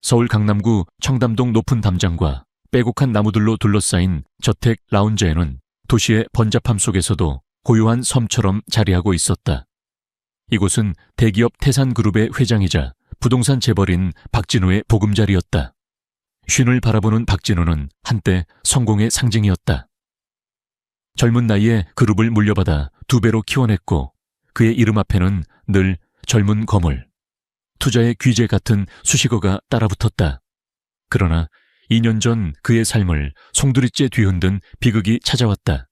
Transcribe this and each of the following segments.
서울 강남구 청담동 높은 담장과 빼곡한 나무들로 둘러싸인 저택 라운지에는 도시의 번잡함 속에서도 고요한 섬처럼 자리하고 있었다. 이곳은 대기업 태산그룹의 회장이자 부동산 재벌인 박진우의 보금자리였다. 쉰을 바라보는 박진우는 한때 성공의 상징이었다. 젊은 나이에 그룹을 물려받아 2배로 키워냈고 그의 이름 앞에는 늘 젊은 거물, 투자의 귀재 같은 수식어가 따라붙었다. 그러나 2년 전 그의 삶을 송두리째 뒤흔든 비극이 찾아왔다.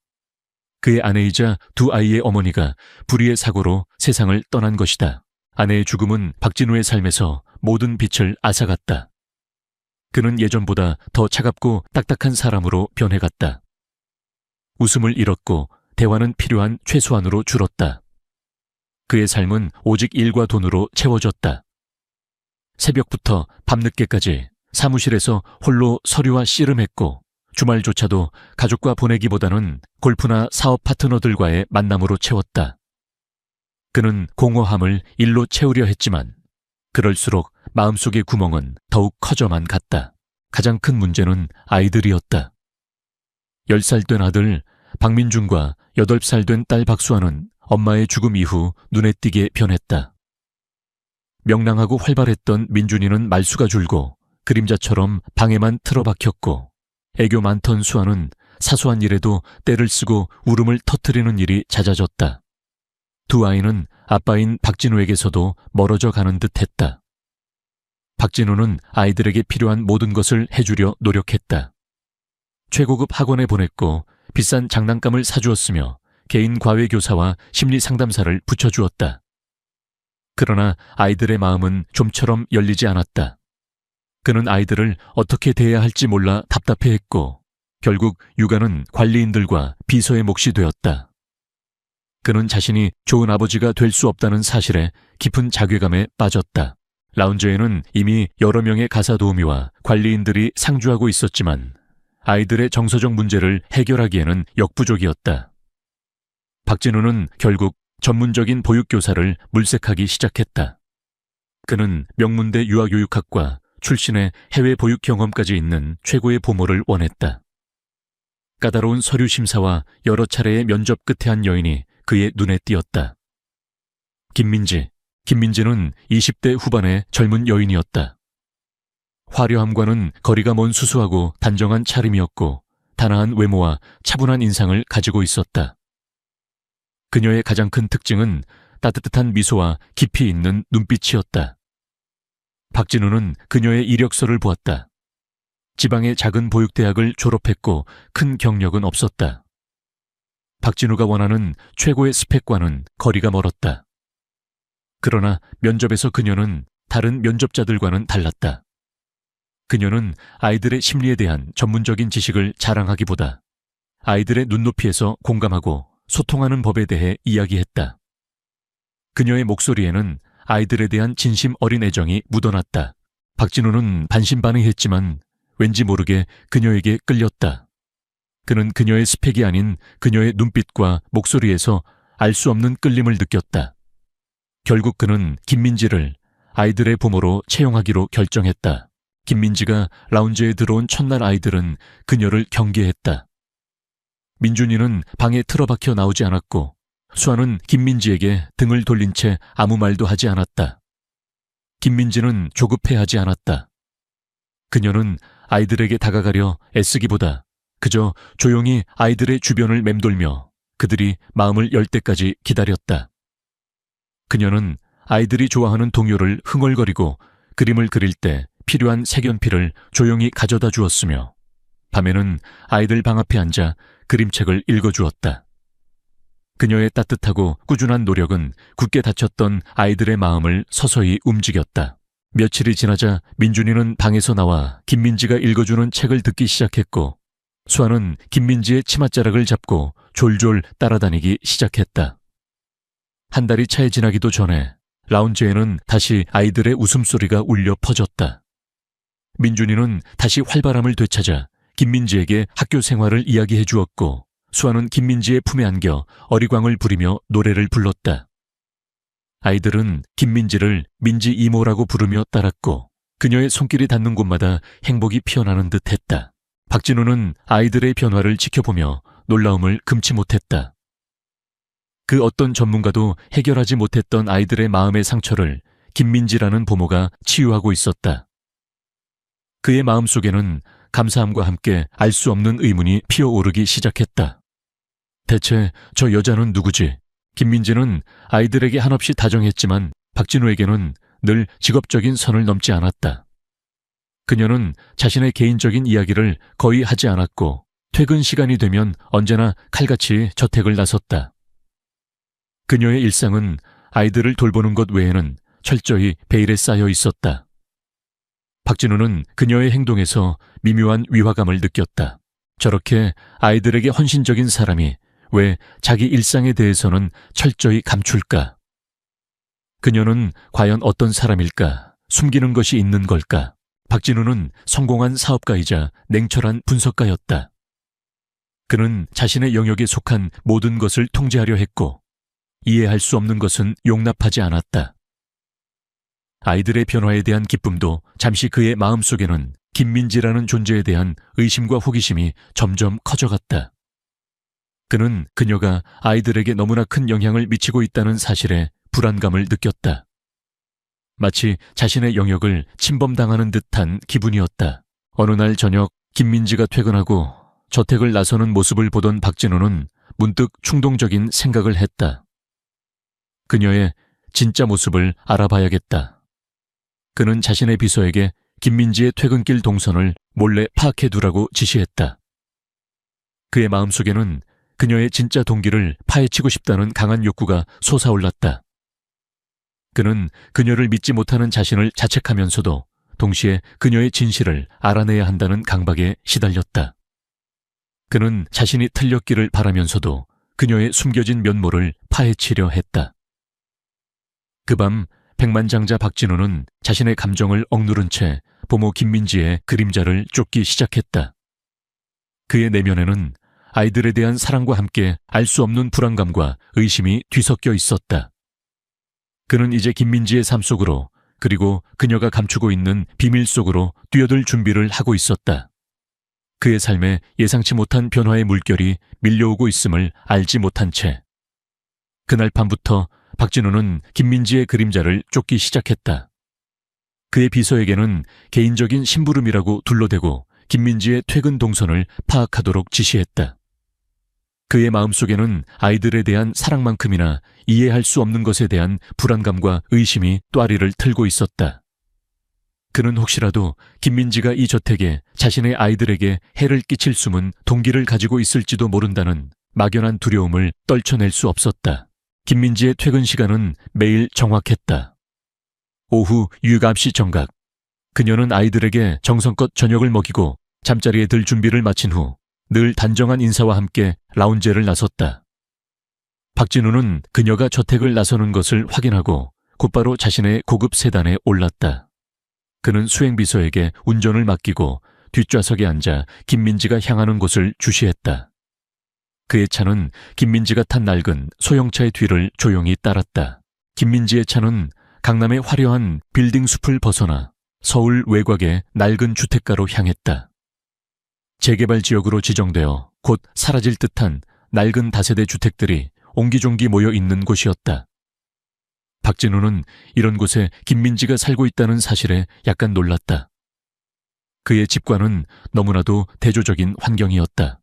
그의 아내이자 2 아이의 어머니가 불의의 사고로 세상을 떠난 것이다. 아내의 죽음은 박진우의 삶에서 모든 빛을 앗아갔다. 그는 예전보다 더 차갑고 딱딱한 사람으로 변해갔다. 웃음을 잃었고 대화는 필요한 최소한으로 줄었다. 그의 삶은 오직 일과 돈으로 채워졌다. 새벽부터 밤늦게까지 사무실에서 홀로 서류와 씨름했고 주말조차도 가족과 보내기보다는 골프나 사업 파트너들과의 만남으로 채웠다. 그는 공허함을 일로 채우려 했지만 그럴수록 마음속의 구멍은 더욱 커져만 갔다. 가장 큰 문제는 아이들이었다. 10살 된 아들 박민준과 8살 된 딸 박수아는 엄마의 죽음 이후 눈에 띄게 변했다. 명랑하고 활발했던 민준이는 말수가 줄고 그림자처럼 방에만 틀어박혔고 애교 많던 수아는 사소한 일에도 떼를 쓰고 울음을 터뜨리는 일이 잦아졌다. 2 아이는 아빠인 박진우에게서도 멀어져 가는 듯 했다. 박진우는 아이들에게 필요한 모든 것을 해주려 노력했다. 최고급 학원에 보냈고 비싼 장난감을 사주었으며 개인 과외 교사와 심리 상담사를 붙여주었다. 그러나 아이들의 마음은 좀처럼 열리지 않았다. 그는 아이들을 어떻게 대해야 할지 몰라 답답해했고 결국 육아는 관리인들과 비서의 몫이 되었다. 그는 자신이 좋은 아버지가 될 수 없다는 사실에 깊은 자괴감에 빠졌다. 라운지에는 이미 여러 명의 가사 도우미와 관리인들이 상주하고 있었지만 아이들의 정서적 문제를 해결하기에는 역부족이었다. 박진우는 결국 전문적인 보육교사를 물색하기 시작했다. 그는 명문대 유아교육학과 출신의 해외 보육 경험까지 있는 최고의 보모를 원했다. 까다로운 서류 심사와 여러 차례의 면접 끝에 한 여인이 그의 눈에 띄었다. 김민지는 20대 후반의 젊은 여인이었다. 화려함과는 거리가 먼 수수하고 단정한 차림이었고 단아한 외모와 차분한 인상을 가지고 있었다. 그녀의 가장 큰 특징은 따뜻한 미소와 깊이 있는 눈빛이었다. 박진우는 그녀의 이력서를 보았다. 지방의 작은 보육대학을 졸업했고 큰 경력은 없었다. 박진우가 원하는 최고의 스펙과는 거리가 멀었다. 그러나 면접에서 그녀는 다른 면접자들과는 달랐다. 그녀는 아이들의 심리에 대한 전문적인 지식을 자랑하기보다 아이들의 눈높이에서 공감하고 소통하는 법에 대해 이야기했다. 그녀의 목소리에는 아이들에 대한 진심 어린 애정이 묻어났다. 박진우는 반신반의했지만 왠지 모르게 그녀에게 끌렸다. 그는 그녀의 스펙이 아닌 그녀의 눈빛과 목소리에서 알 수 없는 끌림을 느꼈다. 결국 그는 김민지를 아이들의 부모로 채용하기로 결정했다. 김민지가 라운지에 들어온 첫날 아이들은 그녀를 경계했다. 민준이는 방에 틀어박혀 나오지 않았고 수아는 김민지에게 등을 돌린 채 아무 말도 하지 않았다. 김민지는 조급해하지 않았다. 그녀는 아이들에게 다가가려 애쓰기보다 그저 조용히 아이들의 주변을 맴돌며 그들이 마음을 열 때까지 기다렸다. 그녀는 아이들이 좋아하는 동요를 흥얼거리고 그림을 그릴 때 필요한 색연필을 조용히 가져다 주었으며 밤에는 아이들 방 앞에 앉아 그림책을 읽어주었다. 그녀의 따뜻하고 꾸준한 노력은 굳게 닫혔던 아이들의 마음을 서서히 움직였다. 며칠이 지나자 민준이는 방에서 나와 김민지가 읽어주는 책을 듣기 시작했고 수아는 김민지의 치맛자락을 잡고 졸졸 따라다니기 시작했다. 한 달이 차에 지나기도 전에 라운지에는 다시 아이들의 웃음소리가 울려 퍼졌다. 민준이는 다시 활발함을 되찾아 김민지에게 학교 생활을 이야기해 주었고 수아는 김민지의 품에 안겨 어리광을 부리며 노래를 불렀다. 아이들은 김민지를 민지 이모라고 부르며 따랐고 그녀의 손길이 닿는 곳마다 행복이 피어나는 듯 했다. 박진우는 아이들의 변화를 지켜보며 놀라움을 금치 못했다. 그 어떤 전문가도 해결하지 못했던 아이들의 마음의 상처를 김민지라는 부모가 치유하고 있었다. 그의 마음속에는 감사함과 함께 알 수 없는 의문이 피어오르기 시작했다. 대체 저 여자는 누구지? 김민지는 아이들에게 한없이 다정했지만 박진우에게는 늘 직업적인 선을 넘지 않았다. 그녀는 자신의 개인적인 이야기를 거의 하지 않았고 퇴근 시간이 되면 언제나 칼같이 저택을 나섰다. 그녀의 일상은 아이들을 돌보는 것 외에는 철저히 베일에 쌓여 있었다. 박진우는 그녀의 행동에서 미묘한 위화감을 느꼈다. 저렇게 아이들에게 헌신적인 사람이 왜 자기 일상에 대해서는 철저히 감출까? 그녀는 과연 어떤 사람일까? 숨기는 것이 있는 걸까? 박진우는 성공한 사업가이자 냉철한 분석가였다. 그는 자신의 영역에 속한 모든 것을 통제하려 했고 이해할 수 없는 것은 용납하지 않았다. 아이들의 변화에 대한 기쁨도 잠시 그의 마음속에는 김민지라는 존재에 대한 의심과 호기심이 점점 커져갔다. 그는 그녀가 아이들에게 너무나 큰 영향을 미치고 있다는 사실에 불안감을 느꼈다. 마치 자신의 영역을 침범당하는 듯한 기분이었다. 어느 날 저녁 김민지가 퇴근하고 저택을 나서는 모습을 보던 박진우는 문득 충동적인 생각을 했다. 그녀의 진짜 모습을 알아봐야겠다. 그는 자신의 비서에게 김민지의 퇴근길 동선을 몰래 파악해두라고 지시했다. 그의 마음속에는 그녀의 진짜 동기를 파헤치고 싶다는 강한 욕구가 솟아올랐다. 그는 그녀를 믿지 못하는 자신을 자책하면서도 동시에 그녀의 진실을 알아내야 한다는 강박에 시달렸다. 그는 자신이 틀렸기를 바라면서도 그녀의 숨겨진 면모를 파헤치려 했다. 그 밤 백만장자 박진우는 자신의 감정을 억누른 채 부모 김민지의 그림자를 쫓기 시작했다. 그의 내면에는 아이들에 대한 사랑과 함께 알 수 없는 불안감과 의심이 뒤섞여 있었다. 그는 이제 김민지의 삶 속으로 그리고 그녀가 감추고 있는 비밀 속으로 뛰어들 준비를 하고 있었다. 그의 삶에 예상치 못한 변화의 물결이 밀려오고 있음을 알지 못한 채 그날 밤부터 박진우는 김민지의 그림자를 쫓기 시작했다. 그의 비서에게는 개인적인 심부름이라고 둘러대고 김민지의 퇴근 동선을 파악하도록 지시했다. 그의 마음속에는 아이들에 대한 사랑만큼이나 이해할 수 없는 것에 대한 불안감과 의심이 또아리를 틀고 있었다. 그는 혹시라도 김민지가 이 저택에 자신의 아이들에게 해를 끼칠 숨은 동기를 가지고 있을지도 모른다는 막연한 두려움을 떨쳐낼 수 없었다. 김민지의 퇴근 시간은 매일 정확했다. 오후 유갑시 정각. 그녀는 아이들에게 정성껏 저녁을 먹이고 잠자리에 들 준비를 마친 후 늘 단정한 인사와 함께 라운지를 나섰다. 박진우는 그녀가 저택을 나서는 것을 확인하고 곧바로 자신의 고급 세단에 올랐다. 그는 수행비서에게 운전을 맡기고 뒷좌석에 앉아 김민지가 향하는 곳을 주시했다. 그의 차는 김민지가 탄 낡은 소형차의 뒤를 조용히 따랐다. 김민지의 차는 강남의 화려한 빌딩 숲을 벗어나 서울 외곽의 낡은 주택가로 향했다. 재개발 지역으로 지정되어 곧 사라질 듯한 낡은 다세대 주택들이 옹기종기 모여 있는 곳이었다. 박진우는 이런 곳에 김민지가 살고 있다는 사실에 약간 놀랐다. 그의 집과는 너무나도 대조적인 환경이었다.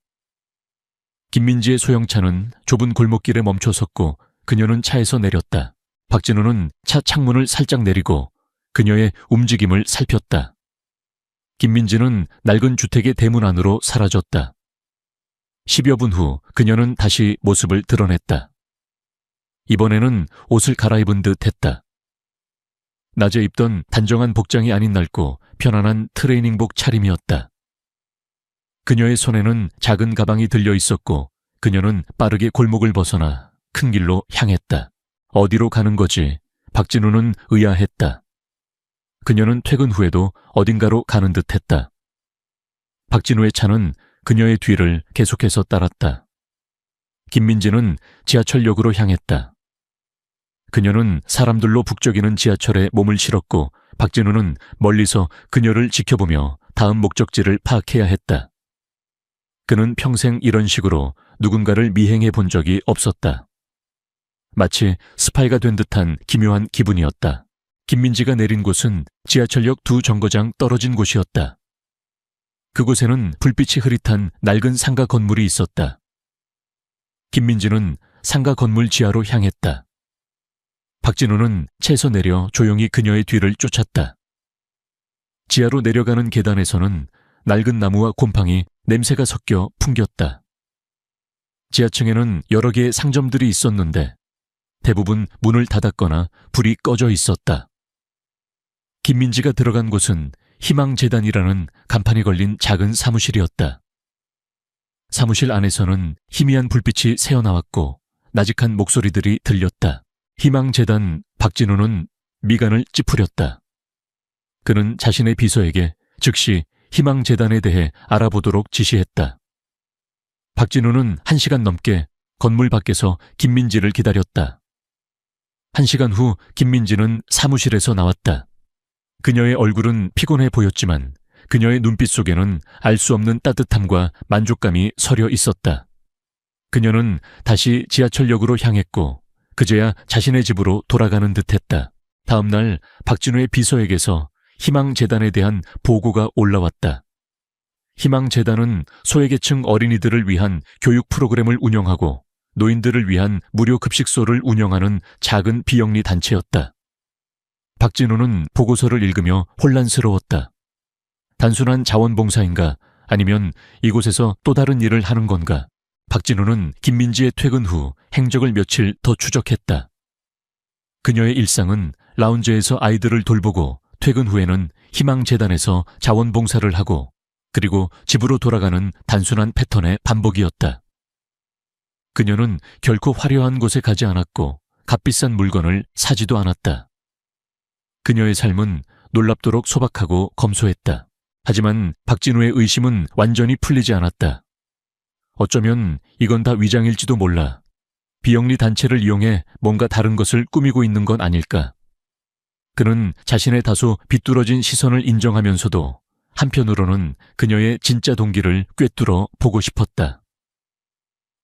김민지의 소형차는 좁은 골목길에 멈춰 섰고 그녀는 차에서 내렸다. 박진우는 차 창문을 살짝 내리고 그녀의 움직임을 살폈다. 김민지는 낡은 주택의 대문 안으로 사라졌다. 10여 분 후 그녀는 다시 모습을 드러냈다. 이번에는 옷을 갈아입은 듯 했다. 낮에 입던 단정한 복장이 아닌 낡고 편안한 트레이닝복 차림이었다. 그녀의 손에는 작은 가방이 들려 있었고 그녀는 빠르게 골목을 벗어나 큰 길로 향했다. 어디로 가는 거지? 박진우는 의아했다. 그녀는 퇴근 후에도 어딘가로 가는 듯했다. 박진우의 차는 그녀의 뒤를 계속해서 따랐다. 김민지는 지하철역으로 향했다. 그녀는 사람들로 북적이는 지하철에 몸을 실었고 박진우는 멀리서 그녀를 지켜보며 다음 목적지를 파악해야 했다. 그는 평생 이런 식으로 누군가를 미행해 본 적이 없었다. 마치 스파이가 된 듯한 기묘한 기분이었다. 김민지가 내린 곳은 지하철역 2정거장 떨어진 곳이었다. 그곳에는 불빛이 흐릿한 낡은 상가 건물이 있었다. 김민지는 상가 건물 지하로 향했다. 박진우는 채에서 내려 조용히 그녀의 뒤를 쫓았다. 지하로 내려가는 계단에서는 낡은 나무와 곰팡이, 냄새가 섞여 풍겼다. 지하층에는 여러 개의 상점들이 있었는데 대부분 문을 닫았거나 불이 꺼져 있었다. 김민지가 들어간 곳은 희망재단이라는 간판이 걸린 작은 사무실이었다. 사무실 안에서는 희미한 불빛이 새어나왔고 나직한 목소리들이 들렸다. 희망재단. 박진우는 미간을 찌푸렸다. 그는 자신의 비서에게 즉시 희망재단에 대해 알아보도록 지시했다. 박진우는 1시간 넘게 건물 밖에서 김민지를 기다렸다. 1시간 후 김민지는 사무실에서 나왔다. 그녀의 얼굴은 피곤해 보였지만 그녀의 눈빛 속에는 알 수 없는 따뜻함과 만족감이 서려 있었다. 그녀는 다시 지하철역으로 향했고 그제야 자신의 집으로 돌아가는 듯했다. 다음 날 박진우의 비서에게서 희망재단에 대한 보고가 올라왔다. 희망재단은 소외계층 어린이들을 위한 교육 프로그램을 운영하고 노인들을 위한 무료 급식소를 운영하는 작은 비영리 단체였다. 박진우는 보고서를 읽으며 혼란스러웠다. 단순한 자원봉사인가 아니면 이곳에서 또 다른 일을 하는 건가? 박진우는 김민지의 퇴근 후 행적을 며칠 더 추적했다. 그녀의 일상은 라운지에서 아이들을 돌보고 퇴근 후에는 희망재단에서 자원봉사를 하고 그리고 집으로 돌아가는 단순한 패턴의 반복이었다. 그녀는 결코 화려한 곳에 가지 않았고 값비싼 물건을 사지도 않았다. 그녀의 삶은 놀랍도록 소박하고 검소했다. 하지만 박진우의 의심은 완전히 풀리지 않았다. 어쩌면 이건 다 위장일지도 몰라. 비영리 단체를 이용해 뭔가 다른 것을 꾸미고 있는 건 아닐까. 그는 자신의 다소 비뚤어진 시선을 인정하면서도 한편으로는 그녀의 진짜 동기를 꿰뚫어 보고 싶었다.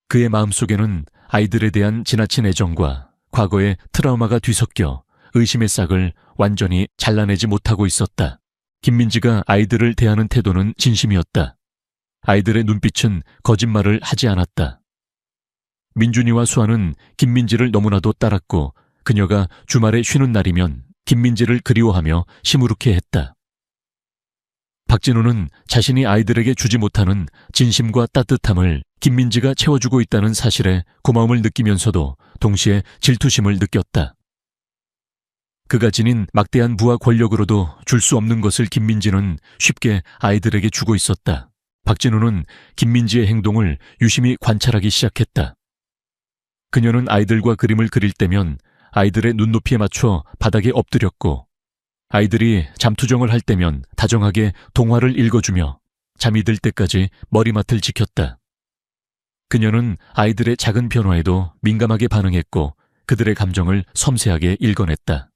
그의 마음속에는 아이들에 대한 지나친 애정과 과거의 트라우마가 뒤섞여 의심의 싹을 완전히 잘라내지 못하고 있었다. 김민지가 아이들을 대하는 태도는 진심이었다. 아이들의 눈빛은 거짓말을 하지 않았다. 민준이와 수아는 김민지를 너무나도 따랐고 그녀가 주말에 쉬는 날이면 김민지를 그리워하며 시무룩해했다. 박진우는 자신이 아이들에게 주지 못하는 진심과 따뜻함을 김민지가 채워주고 있다는 사실에 고마움을 느끼면서도 동시에 질투심을 느꼈다. 그가 지닌 막대한 부와 권력으로도 줄 수 없는 것을 김민지는 쉽게 아이들에게 주고 있었다. 박진우는 김민지의 행동을 유심히 관찰하기 시작했다. 그녀는 아이들과 그림을 그릴 때면 아이들의 눈높이에 맞춰 바닥에 엎드렸고 아이들이 잠투정을 할 때면 다정하게 동화를 읽어주며 잠이 들 때까지 머리맡을 지켰다. 그녀는 아이들의 작은 변화에도 민감하게 반응했고 그들의 감정을 섬세하게 읽어냈다.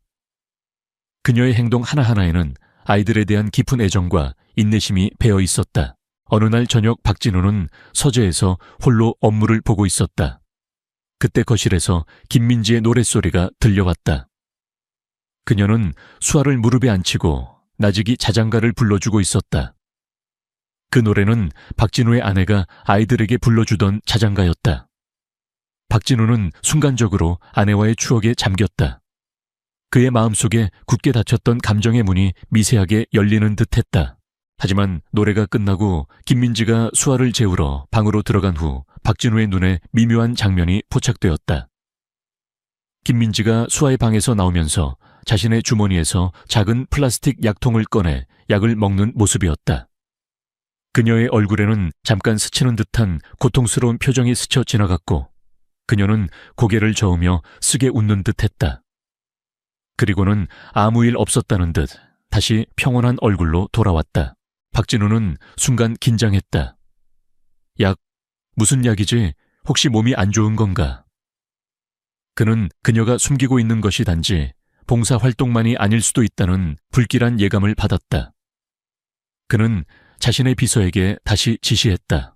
그녀의 행동 하나하나에는 아이들에 대한 깊은 애정과 인내심이 배어 있었다. 어느 날 저녁 박진우는 서재에서 홀로 업무를 보고 있었다. 그때 거실에서 김민지의 노랫소리가 들려왔다. 그녀는 수아를 무릎에 앉히고 나직이 자장가를 불러주고 있었다. 그 노래는 박진우의 아내가 아이들에게 불러주던 자장가였다. 박진우는 순간적으로 아내와의 추억에 잠겼다. 그의 마음속에 굳게 닫혔던 감정의 문이 미세하게 열리는 듯했다. 하지만 노래가 끝나고 김민지가 수아를 재우러 방으로 들어간 후 박진우의 눈에 미묘한 장면이 포착되었다. 김민지가 수아의 방에서 나오면서 자신의 주머니에서 작은 플라스틱 약통을 꺼내 약을 먹는 모습이었다. 그녀의 얼굴에는 잠깐 스치는 듯한 고통스러운 표정이 스쳐 지나갔고 그녀는 고개를 저으며 쓰게 웃는 듯했다. 그리고는 아무 일 없었다는 듯 다시 평온한 얼굴로 돌아왔다. 박진우는 순간 긴장했다. 약, 무슨 약이지? 혹시 몸이 안 좋은 건가? 그는 그녀가 숨기고 있는 것이 단지 봉사활동만이 아닐 수도 있다는 불길한 예감을 받았다. 그는 자신의 비서에게 다시 지시했다.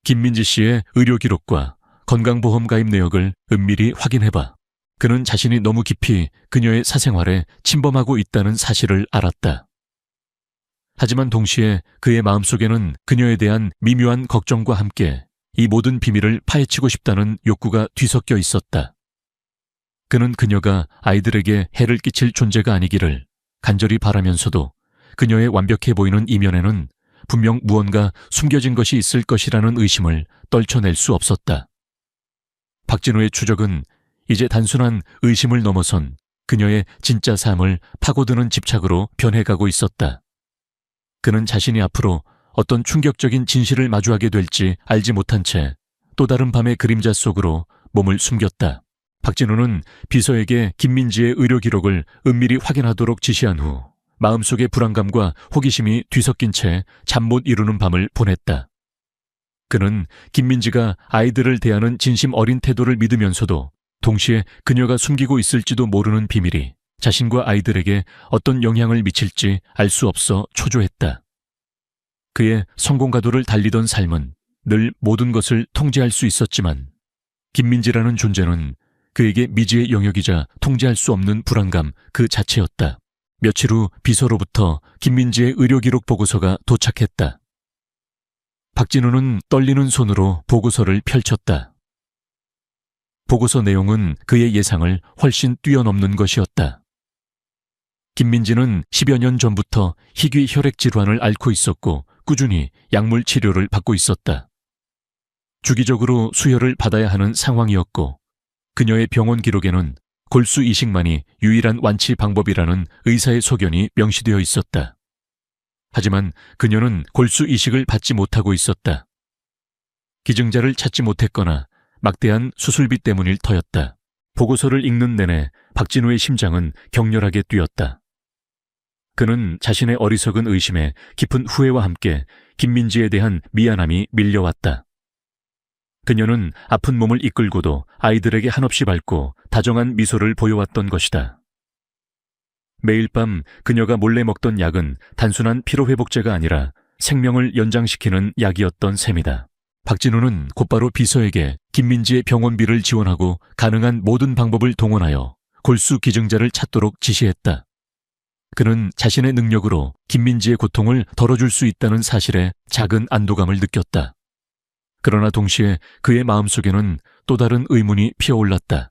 김민지 씨의 의료 기록과 건강보험 가입 내역을 은밀히 확인해봐. 그는 자신이 너무 깊이 그녀의 사생활에 침범하고 있다는 사실을 알았다. 하지만 동시에 그의 마음속에는 그녀에 대한 미묘한 걱정과 함께 이 모든 비밀을 파헤치고 싶다는 욕구가 뒤섞여 있었다. 그는 그녀가 아이들에게 해를 끼칠 존재가 아니기를 간절히 바라면서도 그녀의 완벽해 보이는 이면에는 분명 무언가 숨겨진 것이 있을 것이라는 의심을 떨쳐낼 수 없었다. 박진우의 추적은 이제 단순한 의심을 넘어선 그녀의 진짜 삶을 파고드는 집착으로 변해가고 있었다. 그는 자신이 앞으로 어떤 충격적인 진실을 마주하게 될지 알지 못한 채 또 다른 밤의 그림자 속으로 몸을 숨겼다. 박진우는 비서에게 김민지의 의료 기록을 은밀히 확인하도록 지시한 후 마음속의 불안감과 호기심이 뒤섞인 채 잠 못 이루는 밤을 보냈다. 그는 김민지가 아이들을 대하는 진심 어린 태도를 믿으면서도 동시에 그녀가 숨기고 있을지도 모르는 비밀이 자신과 아이들에게 어떤 영향을 미칠지 알 수 없어 초조했다. 그의 성공가도를 달리던 삶은 늘 모든 것을 통제할 수 있었지만 김민지라는 존재는 그에게 미지의 영역이자 통제할 수 없는 불안감 그 자체였다. 며칠 후 비서로부터 김민지의 의료 기록 보고서가 도착했다. 박진우는 떨리는 손으로 보고서를 펼쳤다. 보고서 내용은 그의 예상을 훨씬 뛰어넘는 것이었다. 김민지는 10여 년 전부터 희귀 혈액 질환을 앓고 있었고 꾸준히 약물 치료를 받고 있었다. 주기적으로 수혈을 받아야 하는 상황이었고 그녀의 병원 기록에는 골수 이식만이 유일한 완치 방법이라는 의사의 소견이 명시되어 있었다. 하지만 그녀는 골수 이식을 받지 못하고 있었다. 기증자를 찾지 못했거나 막대한 수술비 때문일 터였다. 보고서를 읽는 내내 박진우의 심장은 격렬하게 뛰었다. 그는 자신의 어리석은 의심에 깊은 후회와 함께 김민지에 대한 미안함이 밀려왔다. 그녀는 아픈 몸을 이끌고도 아이들에게 한없이 밝고 다정한 미소를 보여왔던 것이다. 매일 밤 그녀가 몰래 먹던 약은 단순한 피로회복제가 아니라 생명을 연장시키는 약이었던 셈이다. 박진우는 곧바로 비서에게 김민지의 병원비를 지원하고 가능한 모든 방법을 동원하여 골수 기증자를 찾도록 지시했다. 그는 자신의 능력으로 김민지의 고통을 덜어줄 수 있다는 사실에 작은 안도감을 느꼈다. 그러나 동시에 그의 마음속에는 또 다른 의문이 피어올랐다.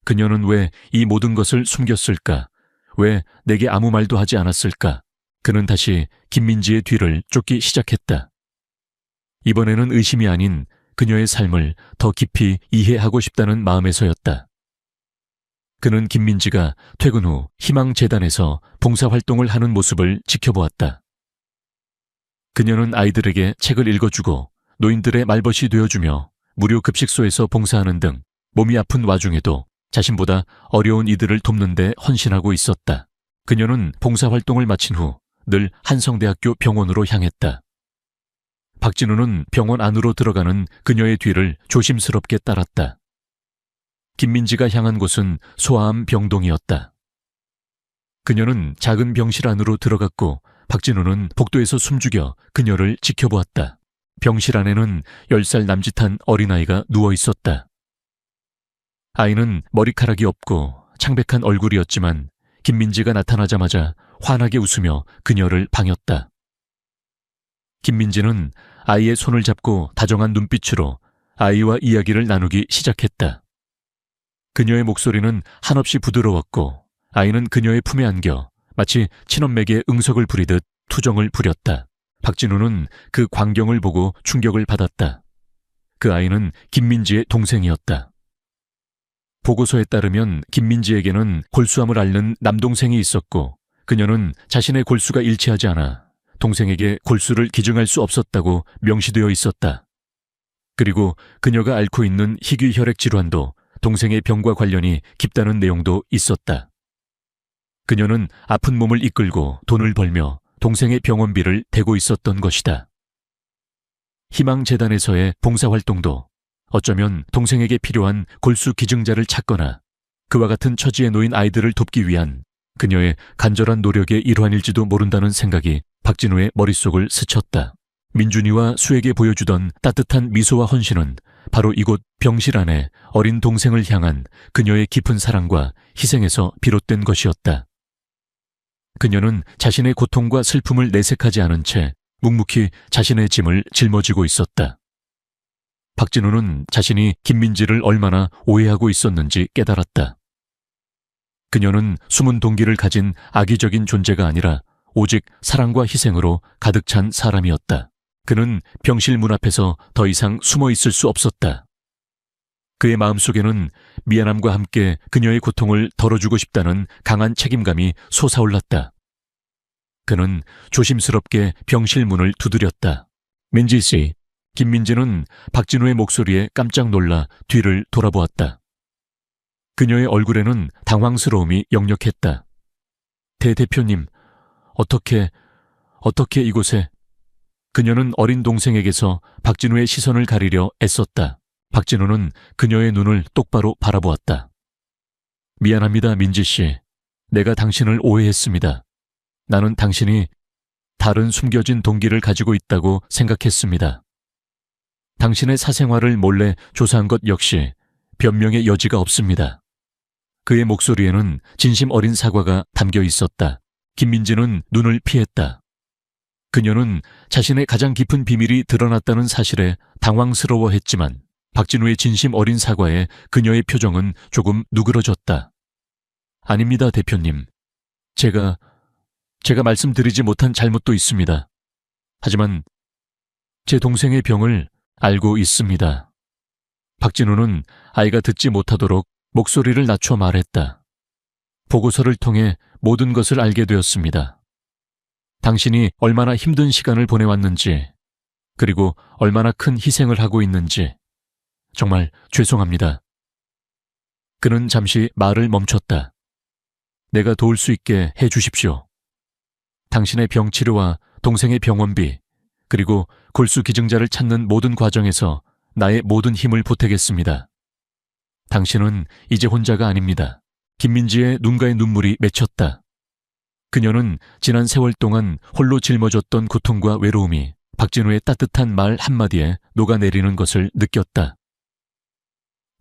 그녀는 왜 이 모든 것을 숨겼을까? 왜 내게 아무 말도 하지 않았을까? 그는 다시 김민지의 뒤를 쫓기 시작했다. 이번에는 의심이 아닌 그녀의 삶을 더 깊이 이해하고 싶다는 마음에서였다. 그는 김민지가 퇴근 후 희망재단에서 봉사활동을 하는 모습을 지켜보았다. 그녀는 아이들에게 책을 읽어주고 노인들의 말벗이 되어주며 무료 급식소에서 봉사하는 등 몸이 아픈 와중에도 자신보다 어려운 이들을 돕는 데 헌신하고 있었다. 그녀는 봉사활동을 마친 후 늘 한성대학교 병원으로 향했다. 박진우는 병원 안으로 들어가는 그녀의 뒤를 조심스럽게 따랐다. 김민지가 향한 곳은 소아암 병동이었다. 그녀는 작은 병실 안으로 들어갔고 박진우는 복도에서 숨죽여 그녀를 지켜보았다. 병실 안에는 10살 남짓한 어린아이가 누워 있었다. 아이는 머리카락이 없고 창백한 얼굴이었지만 김민지가 나타나자마자 환하게 웃으며 그녀를 반겼다. 김민지는 아이의 손을 잡고 다정한 눈빛으로 아이와 이야기를 나누기 시작했다. 그녀의 목소리는 한없이 부드러웠고 아이는 그녀의 품에 안겨 마치 친엄맥에 응석을 부리듯 투정을 부렸다. 박진우는 그 광경을 보고 충격을 받았다. 그 아이는 김민지의 동생이었다. 보고서에 따르면 김민지에게는 골수암을 앓는 남동생이 있었고 그녀는 자신의 골수가 일치하지 않아 동생에게 골수를 기증할 수 없었다고 명시되어 있었다. 그리고 그녀가 앓고 있는 희귀 혈액 질환도 동생의 병과 관련이 깊다는 내용도 있었다. 그녀는 아픈 몸을 이끌고 돈을 벌며 동생의 병원비를 대고 있었던 것이다. 희망재단에서의 봉사활동도 어쩌면 동생에게 필요한 골수 기증자를 찾거나 그와 같은 처지에 놓인 아이들을 돕기 위한 그녀의 간절한 노력의 일환일지도 모른다는 생각이 박진우의 머릿속을 스쳤다. 민준이와 수에게 보여주던 따뜻한 미소와 헌신은 바로 이곳 병실 안에 어린 동생을 향한 그녀의 깊은 사랑과 희생에서 비롯된 것이었다. 그녀는 자신의 고통과 슬픔을 내색하지 않은 채 묵묵히 자신의 짐을 짊어지고 있었다. 박진우는 자신이 김민지를 얼마나 오해하고 있었는지 깨달았다. 그녀는 숨은 동기를 가진 악의적인 존재가 아니라 오직 사랑과 희생으로 가득 찬 사람이었다. 그는 병실 문 앞에서 더 이상 숨어 있을 수 없었다. 그의 마음속에는 미안함과 함께 그녀의 고통을 덜어주고 싶다는 강한 책임감이 솟아올랐다. 그는 조심스럽게 병실 문을 두드렸다. 민지 씨, 김민지는 박진우의 목소리에 깜짝 놀라 뒤를 돌아보았다. 그녀의 얼굴에는 당황스러움이 역력했다. 대표님, 어떻게 이곳에... 그녀는 어린 동생에게서 박진우의 시선을 가리려 애썼다. 박진우는 그녀의 눈을 똑바로 바라보았다. 미안합니다, 민지 씨. 내가 당신을 오해했습니다. 나는 당신이 다른 숨겨진 동기를 가지고 있다고 생각했습니다. 당신의 사생활을 몰래 조사한 것 역시 변명의 여지가 없습니다. 그의 목소리에는 진심 어린 사과가 담겨 있었다. 김민지는 눈을 피했다. 그녀는 자신의 가장 깊은 비밀이 드러났다는 사실에 당황스러워했지만 박진우의 진심 어린 사과에 그녀의 표정은 조금 누그러졌다. 아닙니다, 대표님. 제가 말씀드리지 못한 잘못도 있습니다. 하지만 제 동생의 병을 알고 있습니다. 박진우는 아이가 듣지 못하도록 목소리를 낮춰 말했다. 보고서를 통해 모든 것을 알게 되었습니다. 당신이 얼마나 힘든 시간을 보내왔는지, 그리고 얼마나 큰 희생을 하고 있는지 정말 죄송합니다. 그는 잠시 말을 멈췄다. 내가 도울 수 있게 해 주십시오. 당신의 병 치료와 동생의 병원비, 그리고 골수 기증자를 찾는 모든 과정에서 나의 모든 힘을 보태겠습니다. 당신은 이제 혼자가 아닙니다. 김민지의 눈가에 눈물이 맺혔다. 그녀는 지난 세월 동안 홀로 짊어졌던 고통과 외로움이 박진우의 따뜻한 말 한마디에 녹아내리는 것을 느꼈다.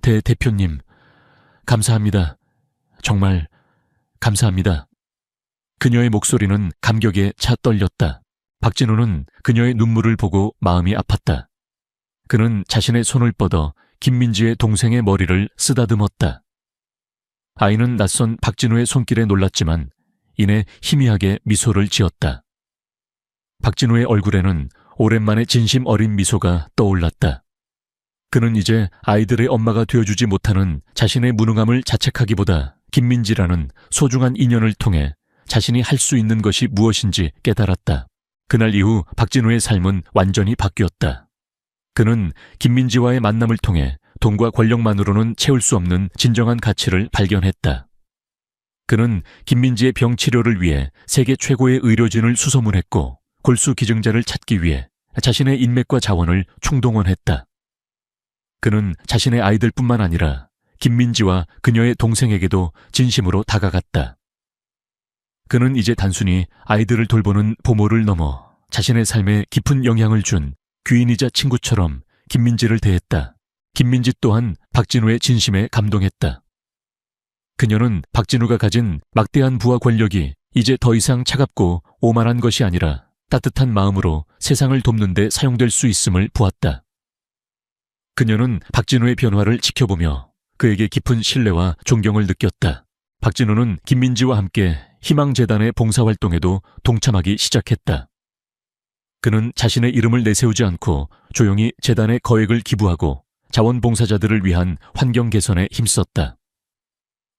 대표님, 감사합니다. 정말 감사합니다. 그녀의 목소리는 감격에 차 떨렸다. 박진우는 그녀의 눈물을 보고 마음이 아팠다. 그는 자신의 손을 뻗어 김민지의 동생의 머리를 쓰다듬었다. 아이는 낯선 박진우의 손길에 놀랐지만 이내 희미하게 미소를 지었다. 박진우의 얼굴에는 오랜만에 진심 어린 미소가 떠올랐다. 그는 이제 아이들의 엄마가 되어주지 못하는 자신의 무능함을 자책하기보다 김민지라는 소중한 인연을 통해 자신이 할 수 있는 것이 무엇인지 깨달았다. 그날 이후 박진우의 삶은 완전히 바뀌었다. 그는 김민지와의 만남을 통해 돈과 권력만으로는 채울 수 없는 진정한 가치를 발견했다. 그는 김민지의 병 치료를 위해 세계 최고의 의료진을 수소문했고 골수 기증자를 찾기 위해 자신의 인맥과 자원을 총동원했다. 그는 자신의 아이들뿐만 아니라 김민지와 그녀의 동생에게도 진심으로 다가갔다. 그는 이제 단순히 아이들을 돌보는 부모를 넘어 자신의 삶에 깊은 영향을 준 귀인이자 친구처럼 김민지를 대했다. 김민지 또한 박진우의 진심에 감동했다. 그녀는 박진우가 가진 막대한 부와 권력이 이제 더 이상 차갑고 오만한 것이 아니라 따뜻한 마음으로 세상을 돕는 데 사용될 수 있음을 보았다. 그녀는 박진우의 변화를 지켜보며 그에게 깊은 신뢰와 존경을 느꼈다. 박진우는 김민지와 함께 희망재단의 봉사활동에도 동참하기 시작했다. 그는 자신의 이름을 내세우지 않고 조용히 재단에 거액을 기부하고 자원봉사자들을 위한 환경 개선에 힘썼다.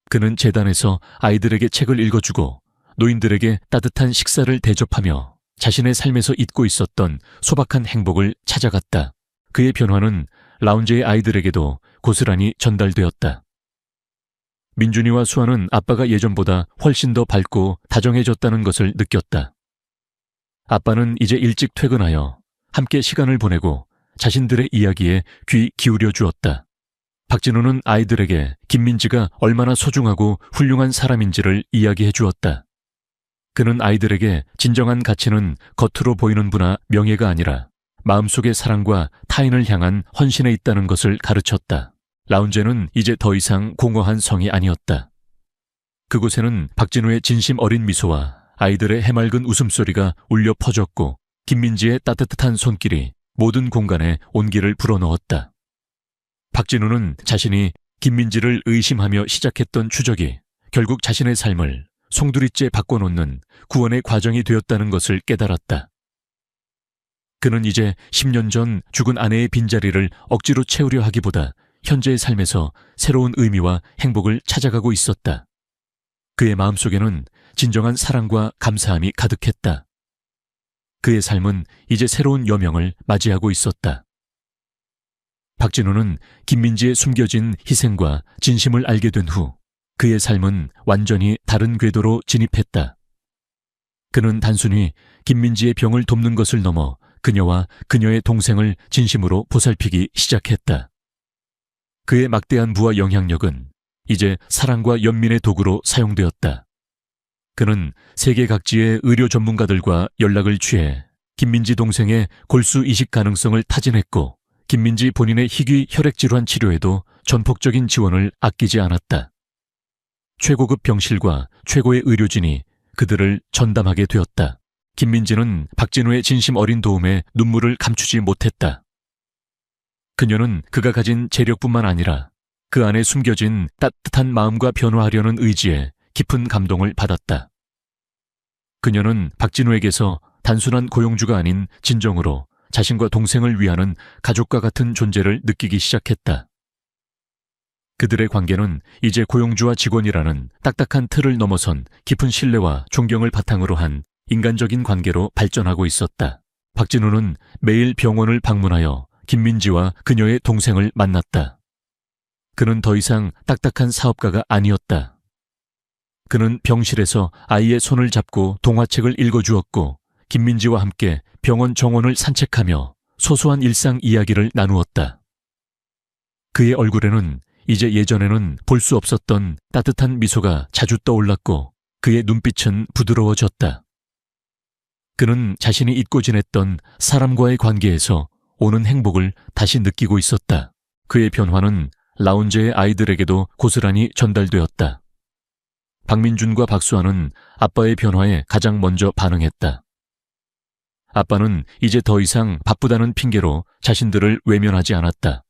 그는 재단에서 아이들에게 책을 읽어주고 노인들에게 따뜻한 식사를 대접하며 자신의 삶에서 잊고 있었던 소박한 행복을 찾아갔다. 그의 변화는 라운지의 아이들에게도 고스란히 전달되었다. 민준이와 수아는 아빠가 예전보다 훨씬 더 밝고 다정해졌다는 것을 느꼈다. 아빠는 이제 일찍 퇴근하여 함께 시간을 보내고 자신들의 이야기에 귀 기울여 주었다. 박진우는 아이들에게 김민지가 얼마나 소중하고 훌륭한 사람인지를 이야기해 주었다. 그는 아이들에게 진정한 가치는 겉으로 보이는 부나 명예가 아니라 마음속의 사랑과 타인을 향한 헌신에 있다는 것을 가르쳤다. 라운제는 이제 더 이상 공허한 성이 아니었다. 그곳에는 박진우의 진심 어린 미소와 아이들의 해맑은 웃음소리가 울려 퍼졌고 김민지의 따뜻한 손길이 모든 공간에 온기를 불어넣었다. 박진우는 자신이 김민지를 의심하며 시작했던 추적이 결국 자신의 삶을 송두리째 바꿔놓는 구원의 과정이 되었다는 것을 깨달았다. 그는 이제 10년 전 죽은 아내의 빈자리를 억지로 채우려 하기보다 현재의 삶에서 새로운 의미와 행복을 찾아가고 있었다. 그의 마음속에는 진정한 사랑과 감사함이 가득했다. 그의 삶은 이제 새로운 여명을 맞이하고 있었다. 박진우는 김민지의 숨겨진 희생과 진심을 알게 된 후 그의 삶은 완전히 다른 궤도로 진입했다. 그는 단순히 김민지의 병을 돕는 것을 넘어 그녀와 그녀의 동생을 진심으로 보살피기 시작했다. 그의 막대한 부와 영향력은 이제 사랑과 연민의 도구로 사용되었다. 그는 세계 각지의 의료 전문가들과 연락을 취해 김민지 동생의 골수 이식 가능성을 타진했고 김민지 본인의 희귀 혈액 질환 치료에도 전폭적인 지원을 아끼지 않았다. 최고급 병실과 최고의 의료진이 그들을 전담하게 되었다. 김민지는 박진우의 진심 어린 도움에 눈물을 감추지 못했다. 그녀는 그가 가진 재력뿐만 아니라 그 안에 숨겨진 따뜻한 마음과 변화하려는 의지에 깊은 감동을 받았다. 그녀는 박진우에게서 단순한 고용주가 아닌 진정으로 자신과 동생을 위하는 가족과 같은 존재를 느끼기 시작했다. 그들의 관계는 이제 고용주와 직원이라는 딱딱한 틀을 넘어선 깊은 신뢰와 존경을 바탕으로 한 인간적인 관계로 발전하고 있었다. 박진우는 매일 병원을 방문하여 김민지와 그녀의 동생을 만났다. 그는 더 이상 딱딱한 사업가가 아니었다. 그는 병실에서 아이의 손을 잡고 동화책을 읽어주었고 김민지와 함께 병원 정원을 산책하며 소소한 일상 이야기를 나누었다. 그의 얼굴에는 이제 예전에는 볼 수 없었던 따뜻한 미소가 자주 떠올랐고 그의 눈빛은 부드러워졌다. 그는 자신이 잊고 지냈던 사람과의 관계에서 오는 행복을 다시 느끼고 있었다. 그의 변화는 라운제의 아이들에게도 고스란히 전달되었다. 박민준과 박수아는 아빠의 변화에 가장 먼저 반응했다. 아빠는 이제 더 이상 바쁘다는 핑계로 자신들을 외면하지 않았다.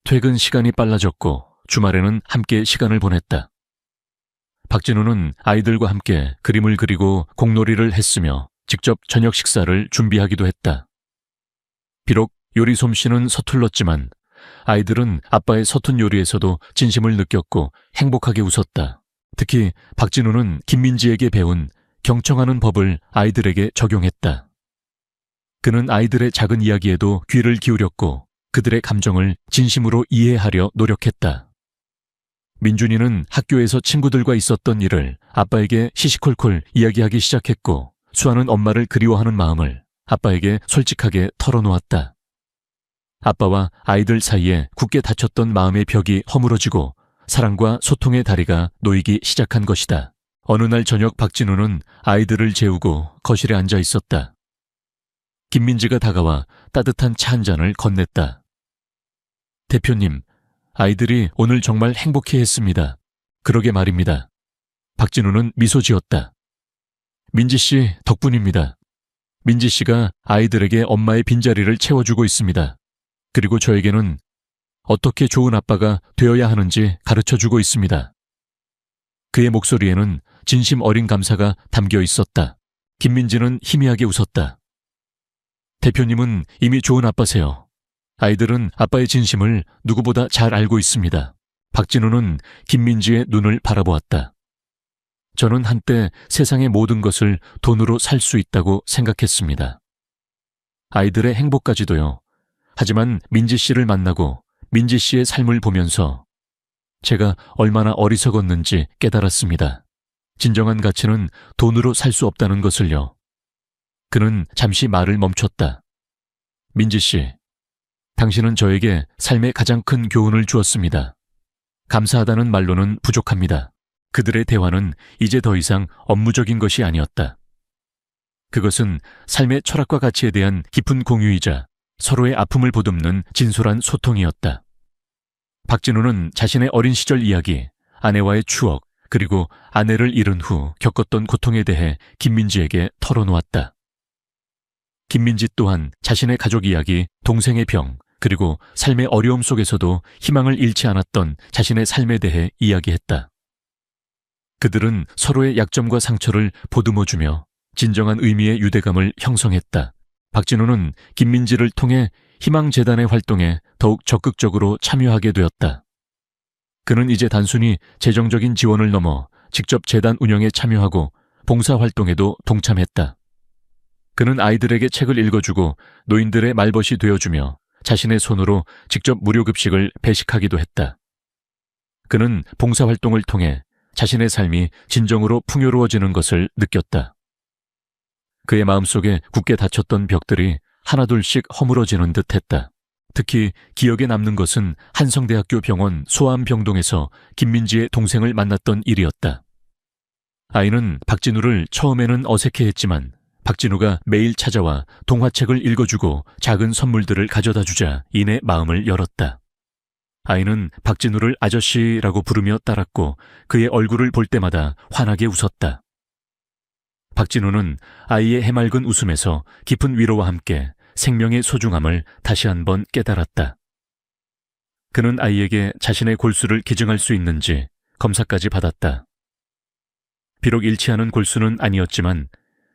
퇴근 시간이 빨라졌고 주말에는 함께 시간을 보냈다. 박진우는 아이들과 함께 그림을 그리고 공놀이를 했으며 직접 저녁 식사를 준비하기도 했다. 비록 요리 솜씨는 서툴렀지만 아이들은 아빠의 서툰 요리에서도 진심을 느꼈고 행복하게 웃었다. 특히 박진우는 김민지에게 배운 경청하는 법을 아이들에게 적용했다. 그는 아이들의 작은 이야기에도 귀를 기울였고 그들의 감정을 진심으로 이해하려 노력했다. 민준이는 학교에서 친구들과 있었던 일을 아빠에게 시시콜콜 이야기하기 시작했고 수아는 엄마를 그리워하는 마음을 아빠에게 솔직하게 털어놓았다. 아빠와 아이들 사이에 굳게 닫혔던 마음의 벽이 허물어지고 사랑과 소통의 다리가 놓이기 시작한 것이다. 어느 날 저녁 박진우는 아이들을 재우고 거실에 앉아 있었다. 김민지가 다가와 따뜻한 차 한 잔을 건넸다. 대표님, 아이들이 오늘 정말 행복해했습니다. 그러게 말입니다. 박진우는 미소 지었다. 민지 씨 덕분입니다. 민지 씨가 아이들에게 엄마의 빈자리를 채워주고 있습니다. 그리고 저에게는 어떻게 좋은 아빠가 되어야 하는지 가르쳐주고 있습니다. 그의 목소리에는 진심 어린 감사가 담겨 있었다. 김민지는 희미하게 웃었다. 대표님은 이미 좋은 아빠세요. 아이들은 아빠의 진심을 누구보다 잘 알고 있습니다. 박진우는 김민지의 눈을 바라보았다. 저는 한때 세상의 모든 것을 돈으로 살 수 있다고 생각했습니다. 아이들의 행복까지도요. 하지만 민지 씨를 만나고 민지 씨의 삶을 보면서 제가 얼마나 어리석었는지 깨달았습니다. 진정한 가치는 돈으로 살 수 없다는 것을요. 그는 잠시 말을 멈췄다. 민지 씨, 당신은 저에게 삶의 가장 큰 교훈을 주었습니다. 감사하다는 말로는 부족합니다. 그들의 대화는 이제 더 이상 업무적인 것이 아니었다. 그것은 삶의 철학과 가치에 대한 깊은 공유이자 서로의 아픔을 보듬는 진솔한 소통이었다. 박진우는 자신의 어린 시절 이야기, 아내와의 추억, 그리고 아내를 잃은 후 겪었던 고통에 대해 김민지에게 털어놓았다. 김민지 또한 자신의 가족 이야기, 동생의 병, 그리고 삶의 어려움 속에서도 희망을 잃지 않았던 자신의 삶에 대해 이야기했다. 그들은 서로의 약점과 상처를 보듬어주며 진정한 의미의 유대감을 형성했다. 박진우는 김민지를 통해 희망재단의 활동에 더욱 적극적으로 참여하게 되었다. 그는 이제 단순히 재정적인 지원을 넘어 직접 재단 운영에 참여하고 봉사활동에도 동참했다. 그는 아이들에게 책을 읽어주고 노인들의 말벗이 되어주며 자신의 손으로 직접 무료급식을 배식하기도 했다. 그는 봉사활동을 통해 자신의 삶이 진정으로 풍요로워지는 것을 느꼈다. 그의 마음속에 굳게 닫혔던 벽들이 하나둘씩 허물어지는 듯 했다. 특히 기억에 남는 것은 한성대학교 병원 소아암병동에서 김민지의 동생을 만났던 일이었다. 아이는 박진우를 처음에는 어색해했지만 박진우가 매일 찾아와 동화책을 읽어주고 작은 선물들을 가져다 주자 이내 마음을 열었다. 아이는 박진우를 아저씨라고 부르며 따랐고 그의 얼굴을 볼 때마다 환하게 웃었다. 박진우는 아이의 해맑은 웃음에서 깊은 위로와 함께 생명의 소중함을 다시 한번 깨달았다. 그는 아이에게 자신의 골수를 기증할 수 있는지 검사까지 받았다. 비록 일치하는 골수는 아니었지만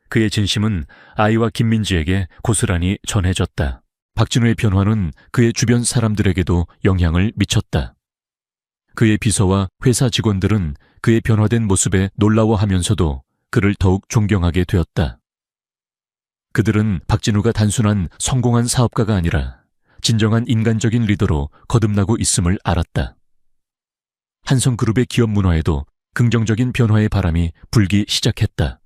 그의 진심은 아이와 김민지에게 고스란히 전해졌다. 박진우의 변화는 그의 주변 사람들에게도 영향을 미쳤다. 그의 비서와 회사 직원들은 그의 변화된 모습에 놀라워하면서도 그를 더욱 존경하게 되었다. 그들은 박진우가 단순한 성공한 사업가가 아니라 진정한 인간적인 리더로 거듭나고 있음을 알았다. 한성그룹의 기업 문화에도 긍정적인 변화의 바람이 불기 시작했다.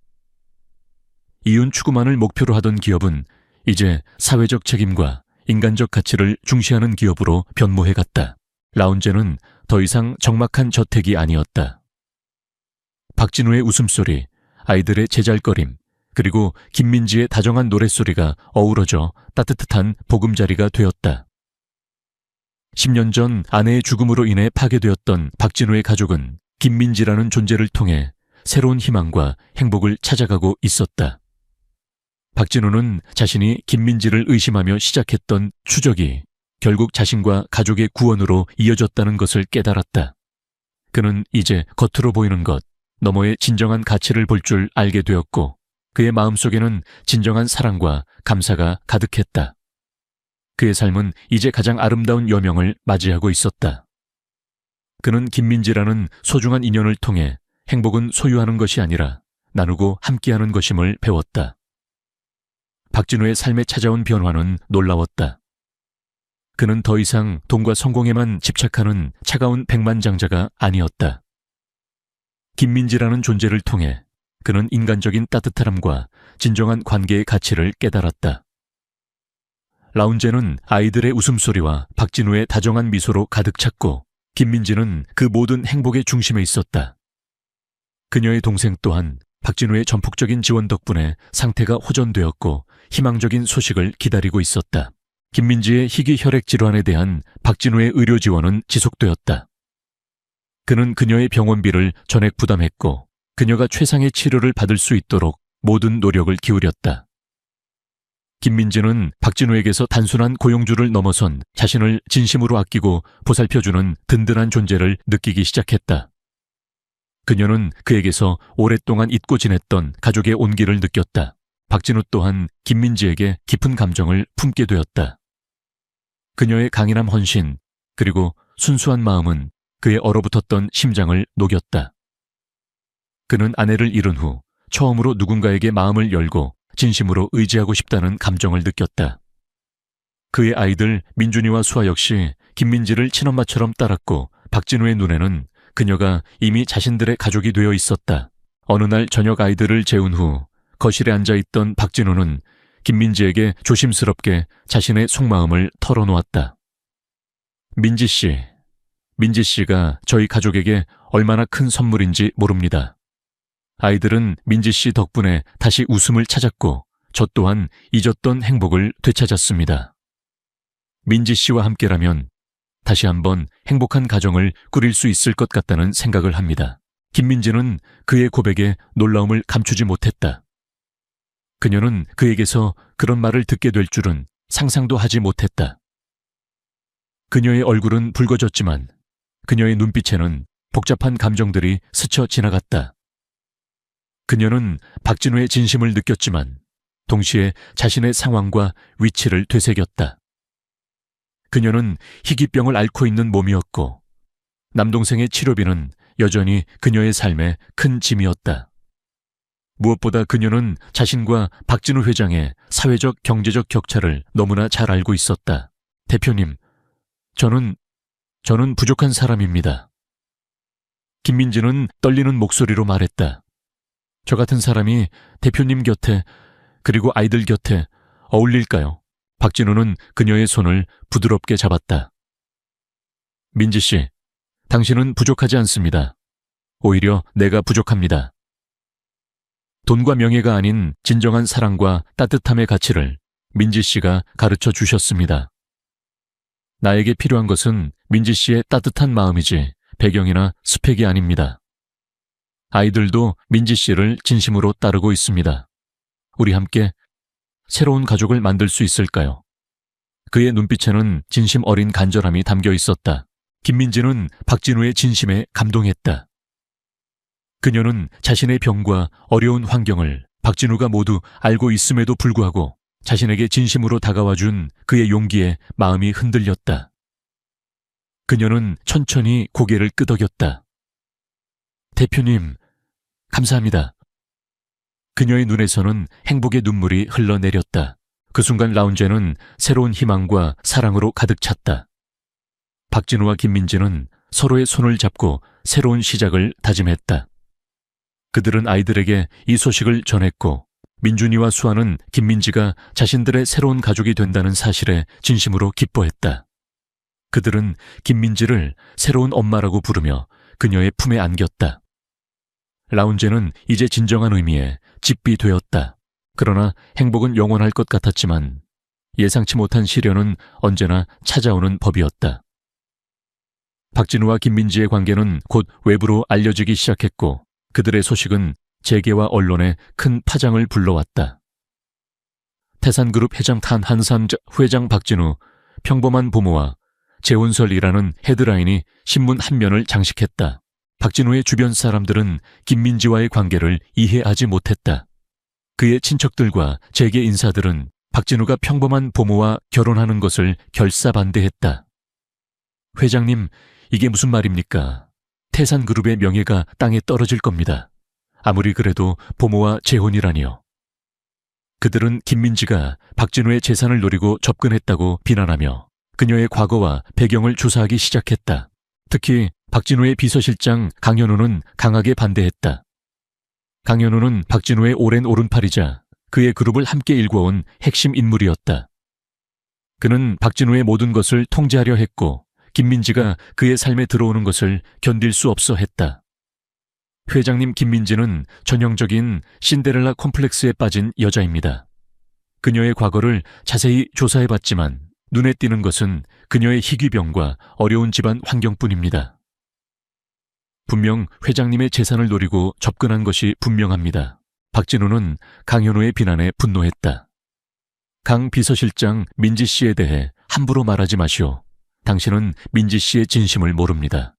이윤 추구만을 목표로 하던 기업은 이제 사회적 책임과 인간적 가치를 중시하는 기업으로 변모해갔다. 라운제는 더 이상 적막한 저택이 아니었다. 박진우의 웃음소리, 아이들의 제잘거림, 그리고 김민지의 다정한 노랫소리가 어우러져 따뜻한 보금자리가 되었다. 10년 전 아내의 죽음으로 인해 파괴되었던 박진우의 가족은 김민지라는 존재를 통해 새로운 희망과 행복을 찾아가고 있었다. 박진우는 자신이 김민지를 의심하며 시작했던 추적이 결국 자신과 가족의 구원으로 이어졌다는 것을 깨달았다. 그는 이제 겉으로 보이는 것, 너머의 진정한 가치를 볼 줄 알게 되었고 그의 마음속에는 진정한 사랑과 감사가 가득했다. 그의 삶은 이제 가장 아름다운 여명을 맞이하고 있었다. 그는 김민지라는 소중한 인연을 통해 행복은 소유하는 것이 아니라 나누고 함께하는 것임을 배웠다. 박진우의 삶에 찾아온 변화는 놀라웠다. 그는 더 이상 돈과 성공에만 집착하는 차가운 백만장자가 아니었다. 김민지라는 존재를 통해 그는 인간적인 따뜻함과 진정한 관계의 가치를 깨달았다. 라운제는 아이들의 웃음소리와 박진우의 다정한 미소로 가득 찼고 김민지는 그 모든 행복의 중심에 있었다. 그녀의 동생 또한 박진우의 전폭적인 지원 덕분에 상태가 호전되었고 희망적인 소식을 기다리고 있었다. 김민지의 희귀 혈액 질환에 대한 박진우의 의료 지원은 지속되었다. 그는 그녀의 병원비를 전액 부담했고 그녀가 최상의 치료를 받을 수 있도록 모든 노력을 기울였다. 김민지는 박진우에게서 단순한 고용주를 넘어선 자신을 진심으로 아끼고 보살펴주는 든든한 존재를 느끼기 시작했다. 그녀는 그에게서 오랫동안 잊고 지냈던 가족의 온기를 느꼈다. 박진우 또한 김민지에게 깊은 감정을 품게 되었다. 그녀의 강인함 헌신, 그리고 순수한 마음은 그의 얼어붙었던 심장을 녹였다. 그는 아내를 잃은 후 처음으로 누군가에게 마음을 열고 진심으로 의지하고 싶다는 감정을 느꼈다. 그의 아이들 민준이와 수아 역시 김민지를 친엄마처럼 따랐고 박진우의 눈에는 그녀가 이미 자신들의 가족이 되어 있었다. 어느 날 저녁 아이들을 재운 후 거실에 앉아있던 박진우는 김민지에게 조심스럽게 자신의 속마음을 털어놓았다. 민지 씨가 저희 가족에게 얼마나 큰 선물인지 모릅니다. 아이들은 민지 씨 덕분에 다시 웃음을 찾았고 저 또한 잊었던 행복을 되찾았습니다. 민지 씨와 함께라면 다시 한번 행복한 가정을 꾸릴 수 있을 것 같다는 생각을 합니다. 김민지는 그의 고백에 놀라움을 감추지 못했다. 그녀는 그에게서 그런 말을 듣게 될 줄은 상상도 하지 못했다. 그녀의 얼굴은 붉어졌지만 그녀의 눈빛에는 복잡한 감정들이 스쳐 지나갔다. 그녀는 박진우의 진심을 느꼈지만 동시에 자신의 상황과 위치를 되새겼다. 그녀는 희귀병을 앓고 있는 몸이었고 남동생의 치료비는 여전히 그녀의 삶에 큰 짐이었다. 무엇보다 그녀는 자신과 박진우 회장의 사회적 경제적 격차를 너무나 잘 알고 있었다. 대표님, 저는 부족한 사람입니다. 김민지는 떨리는 목소리로 말했다. 저 같은 사람이 대표님 곁에 그리고 아이들 곁에 어울릴까요? 박진우는 그녀의 손을 부드럽게 잡았다. 민지 씨, 당신은 부족하지 않습니다. 오히려 내가 부족합니다. 돈과 명예가 아닌 진정한 사랑과 따뜻함의 가치를 민지 씨가 가르쳐 주셨습니다. 나에게 필요한 것은 민지 씨의 따뜻한 마음이지 배경이나 스펙이 아닙니다. 아이들도 민지 씨를 진심으로 따르고 있습니다. 우리 함께 새로운 가족을 만들 수 있을까요? 그의 눈빛에는 진심 어린 간절함이 담겨 있었다. 김민지는 박진우의 진심에 감동했다. 그녀는 자신의 병과 어려운 환경을 박진우가 모두 알고 있음에도 불구하고 자신에게 진심으로 다가와 준 그의 용기에 마음이 흔들렸다. 그녀는 천천히 고개를 끄덕였다. 대표님, 감사합니다. 그녀의 눈에서는 행복의 눈물이 흘러내렸다. 그 순간 라운지는 새로운 희망과 사랑으로 가득 찼다. 박진우와 김민지는 서로의 손을 잡고 새로운 시작을 다짐했다. 그들은 아이들에게 이 소식을 전했고 민준이와 수아는 김민지가 자신들의 새로운 가족이 된다는 사실에 진심으로 기뻐했다. 그들은 김민지를 새로운 엄마라고 부르며 그녀의 품에 안겼다. 라운제는 이제 진정한 의미의 집이 되었다. 그러나 행복은 영원할 것 같았지만 예상치 못한 시련은 언제나 찾아오는 법이었다. 박진우와 김민지의 관계는 곧 외부로 알려지기 시작했고 그들의 소식은 재계와 언론에 큰 파장을 불러왔다. 태산그룹 회장 한산 회장 박진우, 평범한 부모와 재혼설이라는 헤드라인이 신문 한 면을 장식했다. 박진우의 주변 사람들은 김민지와의 관계를 이해하지 못했다. 그의 친척들과 재계 인사들은 박진우가 평범한 부모와 결혼하는 것을 결사반대했다. 회장님, 이게 무슨 말입니까? 태산그룹의 명예가 땅에 떨어질 겁니다. 아무리 그래도 부모와 재혼이라니요. 그들은 김민지가 박진우의 재산을 노리고 접근했다고 비난하며 그녀의 과거와 배경을 조사하기 시작했다. 특히 박진우의 비서실장 강현우는 강하게 반대했다. 강현우는 박진우의 오랜 오른팔이자 그의 그룹을 함께 일궈온 핵심 인물이었다. 그는 박진우의 모든 것을 통제하려 했고 김민지가 그의 삶에 들어오는 것을 견딜 수 없어 했다. 회장님 김민지는 전형적인 신데렐라 콤플렉스에 빠진 여자입니다. 그녀의 과거를 자세히 조사해봤지만 눈에 띄는 것은 그녀의 희귀병과 어려운 집안 환경뿐입니다. 분명 회장님의 재산을 노리고 접근한 것이 분명합니다. 박진우는 강현우의 비난에 분노했다. 강 비서실장 민지 씨에 대해 함부로 말하지 마시오. 당신은 민지 씨의 진심을 모릅니다.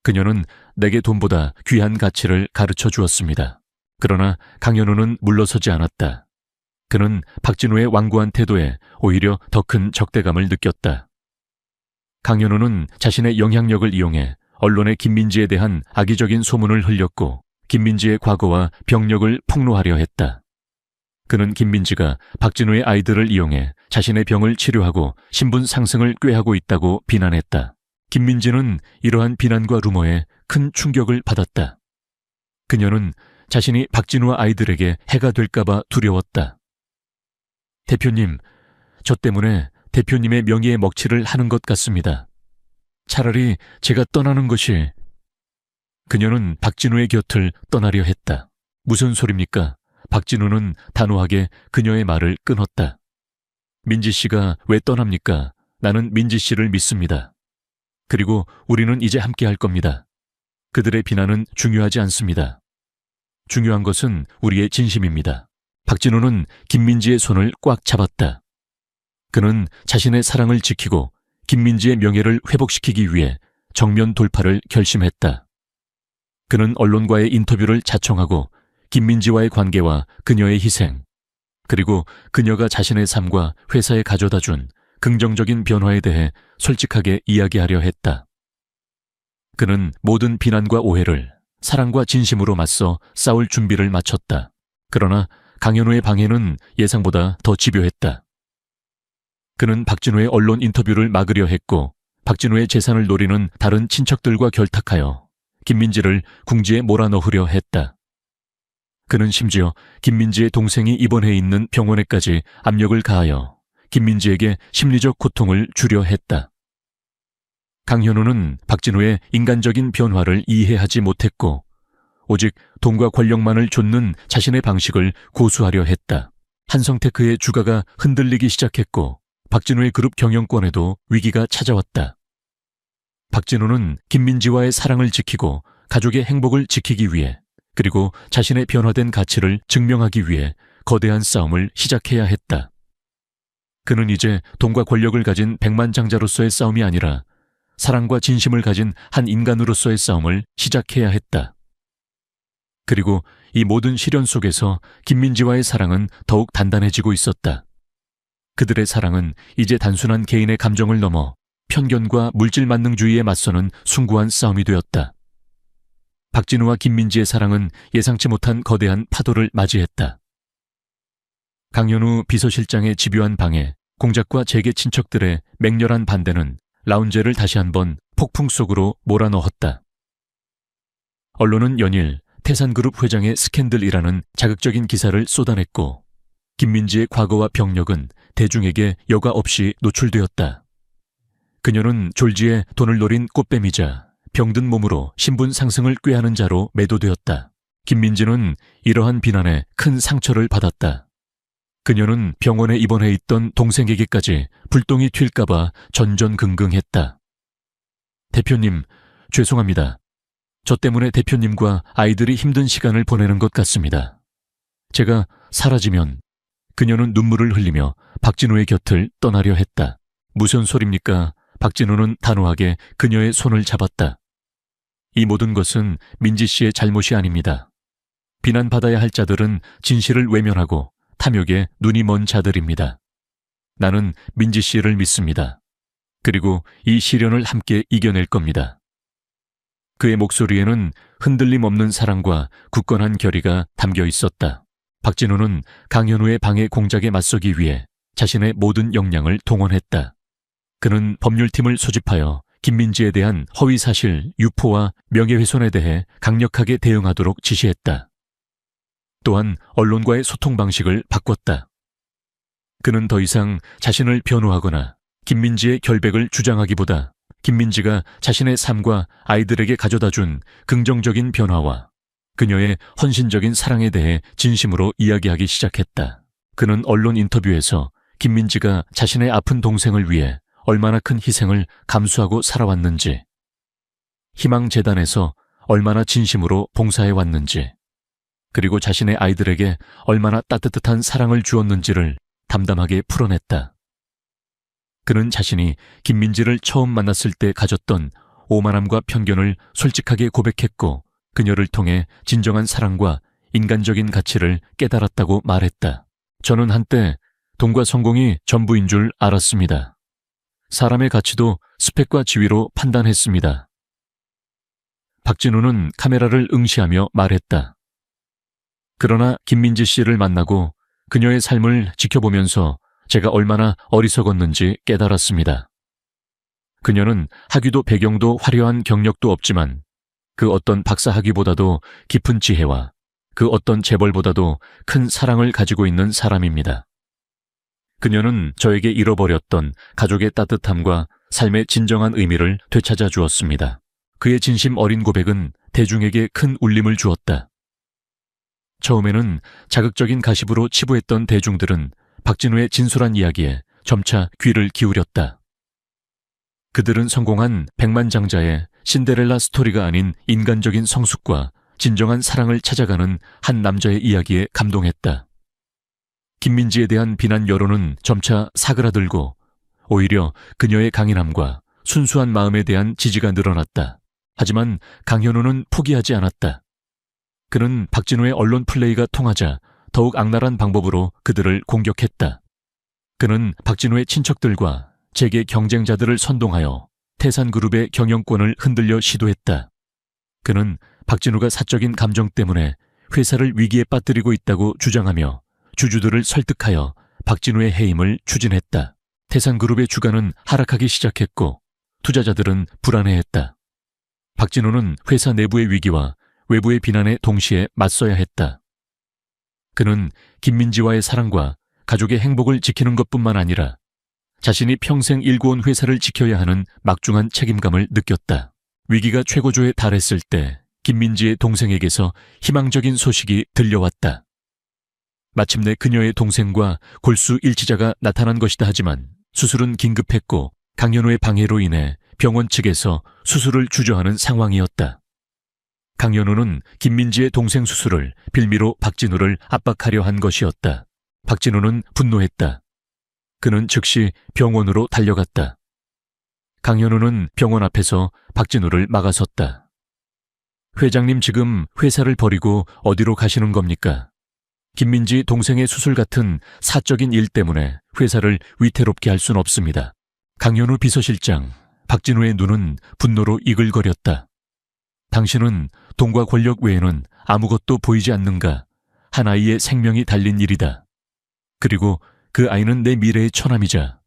그녀는 내게 돈보다 귀한 가치를 가르쳐 주었습니다. 그러나 강현우는 물러서지 않았다. 그는 박진우의 완고한 태도에 오히려 더 큰 적대감을 느꼈다. 강현우는 자신의 영향력을 이용해 언론에 김민지에 대한 악의적인 소문을 흘렸고 김민지의 과거와 병력을 폭로하려 했다. 그는 김민지가 박진우의 아이들을 이용해 자신의 병을 치료하고 신분 상승을 꾀하고 있다고 비난했다. 김민지는 이러한 비난과 루머에 큰 충격을 받았다. 그녀는 자신이 박진우와 아이들에게 해가 될까봐 두려웠다. 대표님, 저 때문에 대표님의 명예에 먹칠을 하는 것 같습니다. 차라리 제가 떠나는 것이... 그녀는 박진우의 곁을 떠나려 했다. 무슨 소립니까? 박진우는 단호하게 그녀의 말을 끊었다. 민지 씨가 왜 떠납니까? 나는 민지 씨를 믿습니다. 그리고 우리는 이제 함께 할 겁니다. 그들의 비난은 중요하지 않습니다. 중요한 것은 우리의 진심입니다. 박진우는 김민지의 손을 꽉 잡았다. 그는 자신의 사랑을 지키고 김민지의 명예를 회복시키기 위해 정면 돌파를 결심했다. 그는 언론과의 인터뷰를 자청하고 김민지와의 관계와 그녀의 희생, 그리고 그녀가 자신의 삶과 회사에 가져다 준 긍정적인 변화에 대해 솔직하게 이야기하려 했다. 그는 모든 비난과 오해를 사랑과 진심으로 맞서 싸울 준비를 마쳤다. 그러나 강현우의 방해는 예상보다 더 집요했다. 그는 박진우의 언론 인터뷰를 막으려 했고 박진우의 재산을 노리는 다른 친척들과 결탁하여 김민지를 궁지에 몰아넣으려 했다. 그는 심지어 김민지의 동생이 입원해 있는 병원에까지 압력을 가하여 김민지에게 심리적 고통을 주려 했다. 강현우는 박진우의 인간적인 변화를 이해하지 못했고 오직 돈과 권력만을 좇는 자신의 방식을 고수하려 했다. 한성테크의 주가가 흔들리기 시작했고 박진우의 그룹 경영권에도 위기가 찾아왔다. 박진우는 김민지와의 사랑을 지키고 가족의 행복을 지키기 위해 그리고 자신의 변화된 가치를 증명하기 위해 거대한 싸움을 시작해야 했다. 그는 이제 돈과 권력을 가진 백만장자로서의 싸움이 아니라 사랑과 진심을 가진 한 인간으로서의 싸움을 시작해야 했다. 그리고 이 모든 시련 속에서 김민지와의 사랑은 더욱 단단해지고 있었다. 그들의 사랑은 이제 단순한 개인의 감정을 넘어 편견과 물질 만능주의에 맞서는 숭고한 싸움이 되었다. 박진우와 김민지의 사랑은 예상치 못한 거대한 파도를 맞이했다. 강현우 비서실장의 집요한 방해, 공작과 재계 친척들의 맹렬한 반대는 라운제를 다시 한번 폭풍 속으로 몰아넣었다. 언론은 연일 태산그룹 회장의 스캔들이라는 자극적인 기사를 쏟아냈고 김민지의 과거와 병력은 대중에게 여과 없이 노출되었다. 그녀는 졸지에 돈을 노린 꽃뱀이자 병든 몸으로 신분 상승을 꾀하는 자로 매도되었다. 김민지는 이러한 비난에 큰 상처를 받았다. 그녀는 병원에 입원해 있던 동생에게까지 불똥이 튈까봐 전전긍긍했다. 대표님, 죄송합니다. 저 때문에 대표님과 아이들이 힘든 시간을 보내는 것 같습니다. 제가 사라지면... 그녀는 눈물을 흘리며 박진우의 곁을 떠나려 했다. 무슨 소립니까? 박진우는 단호하게 그녀의 손을 잡았다. 이 모든 것은 민지 씨의 잘못이 아닙니다. 비난받아야 할 자들은 진실을 외면하고 탐욕에 눈이 먼 자들입니다. 나는 민지 씨를 믿습니다. 그리고 이 시련을 함께 이겨낼 겁니다. 그의 목소리에는 흔들림 없는 사랑과 굳건한 결의가 담겨 있었다. 박진우는 강현우의 방해 공작에 맞서기 위해 자신의 모든 역량을 동원했다. 그는 법률팀을 소집하여 김민지에 대한 허위사실, 유포와 명예훼손에 대해 강력하게 대응하도록 지시했다. 또한 언론과의 소통 방식을 바꿨다. 그는 더 이상 자신을 변호하거나 김민지의 결백을 주장하기보다 김민지가 자신의 삶과 아이들에게 가져다 준 긍정적인 변화와 그녀의 헌신적인 사랑에 대해 진심으로 이야기하기 시작했다. 그는 언론 인터뷰에서 김민지가 자신의 아픈 동생을 위해 얼마나 큰 희생을 감수하고 살아왔는지, 희망재단에서 얼마나 진심으로 봉사해왔는지, 그리고 자신의 아이들에게 얼마나 따뜻한 사랑을 주었는지를 담담하게 풀어냈다. 그는 자신이 김민지를 처음 만났을 때 가졌던 오만함과 편견을 솔직하게 고백했고 그녀를 통해 진정한 사랑과 인간적인 가치를 깨달았다고 말했다. 저는 한때 돈과 성공이 전부인 줄 알았습니다. 사람의 가치도 스펙과 지위로 판단했습니다. 박진우는 카메라를 응시하며 말했다. 그러나 김민지 씨를 만나고 그녀의 삶을 지켜보면서 제가 얼마나 어리석었는지 깨달았습니다. 그녀는 학위도 배경도 화려한 경력도 없지만 그 어떤 박사 학위보다도 깊은 지혜와 그 어떤 재벌보다도 큰 사랑을 가지고 있는 사람입니다. 그녀는 저에게 잃어버렸던 가족의 따뜻함과 삶의 진정한 의미를 되찾아 주었습니다. 그의 진심 어린 고백은 대중에게 큰 울림을 주었다. 처음에는 자극적인 가십으로 치부했던 대중들은 박진우의 진솔한 이야기에 점차 귀를 기울였다. 그들은 성공한 백만장자의 신데렐라 스토리가 아닌 인간적인 성숙과 진정한 사랑을 찾아가는 한 남자의 이야기에 감동했다. 김민지에 대한 비난 여론은 점차 사그라들고 오히려 그녀의 강인함과 순수한 마음에 대한 지지가 늘어났다. 하지만 강현우는 포기하지 않았다. 그는 박진우의 언론 플레이가 통하자 더욱 악랄한 방법으로 그들을 공격했다. 그는 박진우의 친척들과 재계 경쟁자들을 선동하여 태산그룹의 경영권을 흔들려 시도했다. 그는 박진우가 사적인 감정 때문에 회사를 위기에 빠뜨리고 있다고 주장하며 주주들을 설득하여 박진우의 해임을 추진했다. 태산그룹의 주가는 하락하기 시작했고 투자자들은 불안해했다. 박진우는 회사 내부의 위기와 외부의 비난에 동시에 맞서야 했다. 그는 김민지와의 사랑과 가족의 행복을 지키는 것뿐만 아니라 자신이 평생 일궈온 회사를 지켜야 하는 막중한 책임감을 느꼈다. 위기가 최고조에 달했을 때 김민지의 동생에게서 희망적인 소식이 들려왔다. 마침내 그녀의 동생과 골수 일치자가 나타난 것이다. 하지만 수술은 긴급했고 강현우의 방해로 인해 병원 측에서 수술을 주저하는 상황이었다. 강현우는 김민지의 동생 수술을 빌미로 박진우를 압박하려 한 것이었다. 박진우는 분노했다. 그는 즉시 병원으로 달려갔다. 강현우는 병원 앞에서 박진우를 막아섰다. 회장님, 지금 회사를 버리고 어디로 가시는 겁니까? 김민지 동생의 수술 같은 사적인 일 때문에 회사를 위태롭게 할 순 없습니다. 강현우 비서실장, 박진우의 눈은 분노로 이글거렸다. 당신은 돈과 권력 외에는 아무것도 보이지 않는가? 한 아이의 생명이 달린 일이다. 그리고 그 아이는 내 미래의 처남이자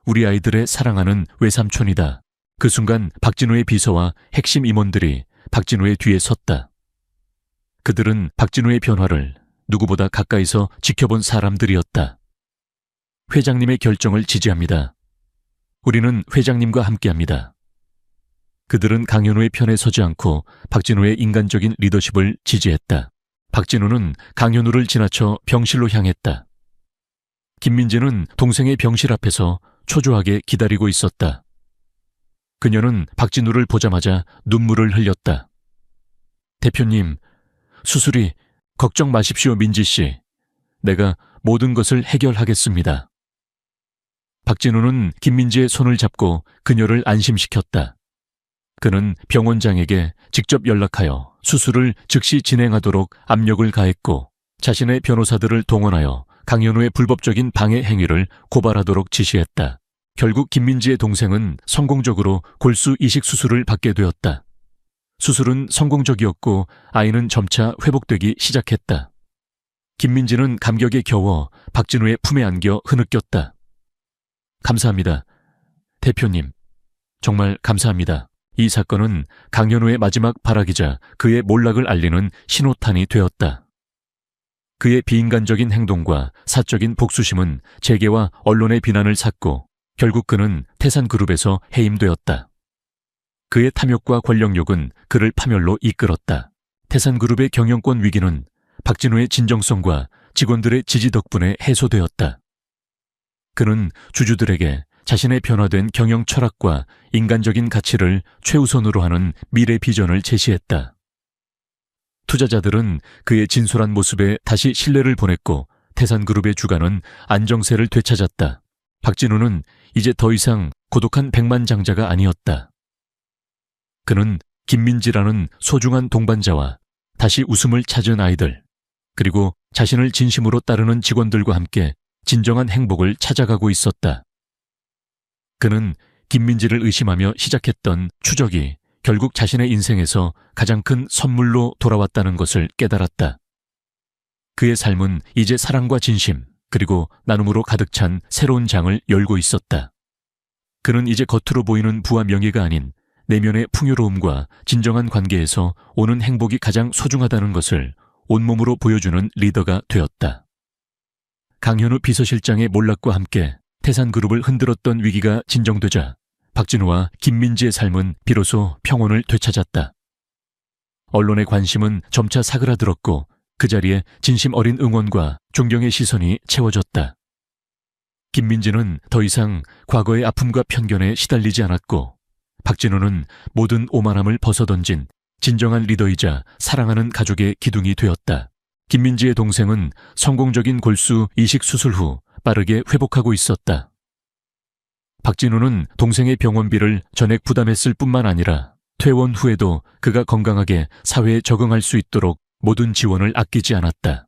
우리 아이들의 사랑하는 외삼촌이다. 그 순간 박진우의 비서와 핵심 임원들이 박진우의 뒤에 섰다. 그들은 박진우의 변화를 누구보다 가까이서 지켜본 사람들이었다. 회장님의 결정을 지지합니다. 우리는 회장님과 함께합니다. 그들은 강현우의 편에 서지 않고 박진우의 인간적인 리더십을 지지했다. 박진우는 강현우를 지나쳐 병실로 향했다. 김민지는 동생의 병실 앞에서 초조하게 기다리고 있었다. 그녀는 박진우를 보자마자 눈물을 흘렸다. 대표님, 수술이 걱정 마십시오, 민지 씨. 내가 모든 것을 해결하겠습니다. 박진우는 김민지의 손을 잡고 그녀를 안심시켰다. 그는 병원장에게 직접 연락하여 수술을 즉시 진행하도록 압력을 가했고 자신의 변호사들을 동원하여 강현우의 불법적인 방해 행위를 고발하도록 지시했다. 결국 김민지의 동생은 성공적으로 골수 이식 수술을 받게 되었다. 수술은 성공적이었고 아이는 점차 회복되기 시작했다. 김민지는 감격에 겨워 박진우의 품에 안겨 흐느꼈다. 감사합니다. 대표님, 정말 감사합니다. 이 사건은 강현우의 마지막 발악이자 그의 몰락을 알리는 신호탄이 되었다. 그의 비인간적인 행동과 사적인 복수심은 재계와 언론의 비난을 샀고 결국 그는 태산그룹에서 해임되었다. 그의 탐욕과 권력욕은 그를 파멸로 이끌었다. 태산그룹의 경영권 위기는 박진우의 진정성과 직원들의 지지 덕분에 해소되었다. 그는 주주들에게 자신의 변화된 경영 철학과 인간적인 가치를 최우선으로 하는 미래 비전을 제시했다. 투자자들은 그의 진솔한 모습에 다시 신뢰를 보냈고 태산그룹의 주가는 안정세를 되찾았다. 박진우는 이제 더 이상 고독한 백만장자가 아니었다. 그는 김민지라는 소중한 동반자와 다시 웃음을 찾은 아이들, 그리고 자신을 진심으로 따르는 직원들과 함께 진정한 행복을 찾아가고 있었다. 그는 김민지를 의심하며 시작했던 추적이 결국 자신의 인생에서 가장 큰 선물로 돌아왔다는 것을 깨달았다. 그의 삶은 이제 사랑과 진심, 그리고 나눔으로 가득 찬 새로운 장을 열고 있었다. 그는 이제 겉으로 보이는 부와 명예가 아닌 내면의 풍요로움과 진정한 관계에서 오는 행복이 가장 소중하다는 것을 온몸으로 보여주는 리더가 되었다. 강현우 비서실장의 몰락과 함께 태산그룹을 흔들었던 위기가 진정되자 박진우와 김민지의 삶은 비로소 평온을 되찾았다. 언론의 관심은 점차 사그라들었고 그 자리에 진심 어린 응원과 존경의 시선이 채워졌다. 김민지는 더 이상 과거의 아픔과 편견에 시달리지 않았고 박진우는 모든 오만함을 벗어던진 진정한 리더이자 사랑하는 가족의 기둥이 되었다. 김민지의 동생은 성공적인 골수 이식 수술 후 빠르게 회복하고 있었다. 박진우는 동생의 병원비를 전액 부담했을 뿐만 아니라 퇴원 후에도 그가 건강하게 사회에 적응할 수 있도록 모든 지원을 아끼지 않았다.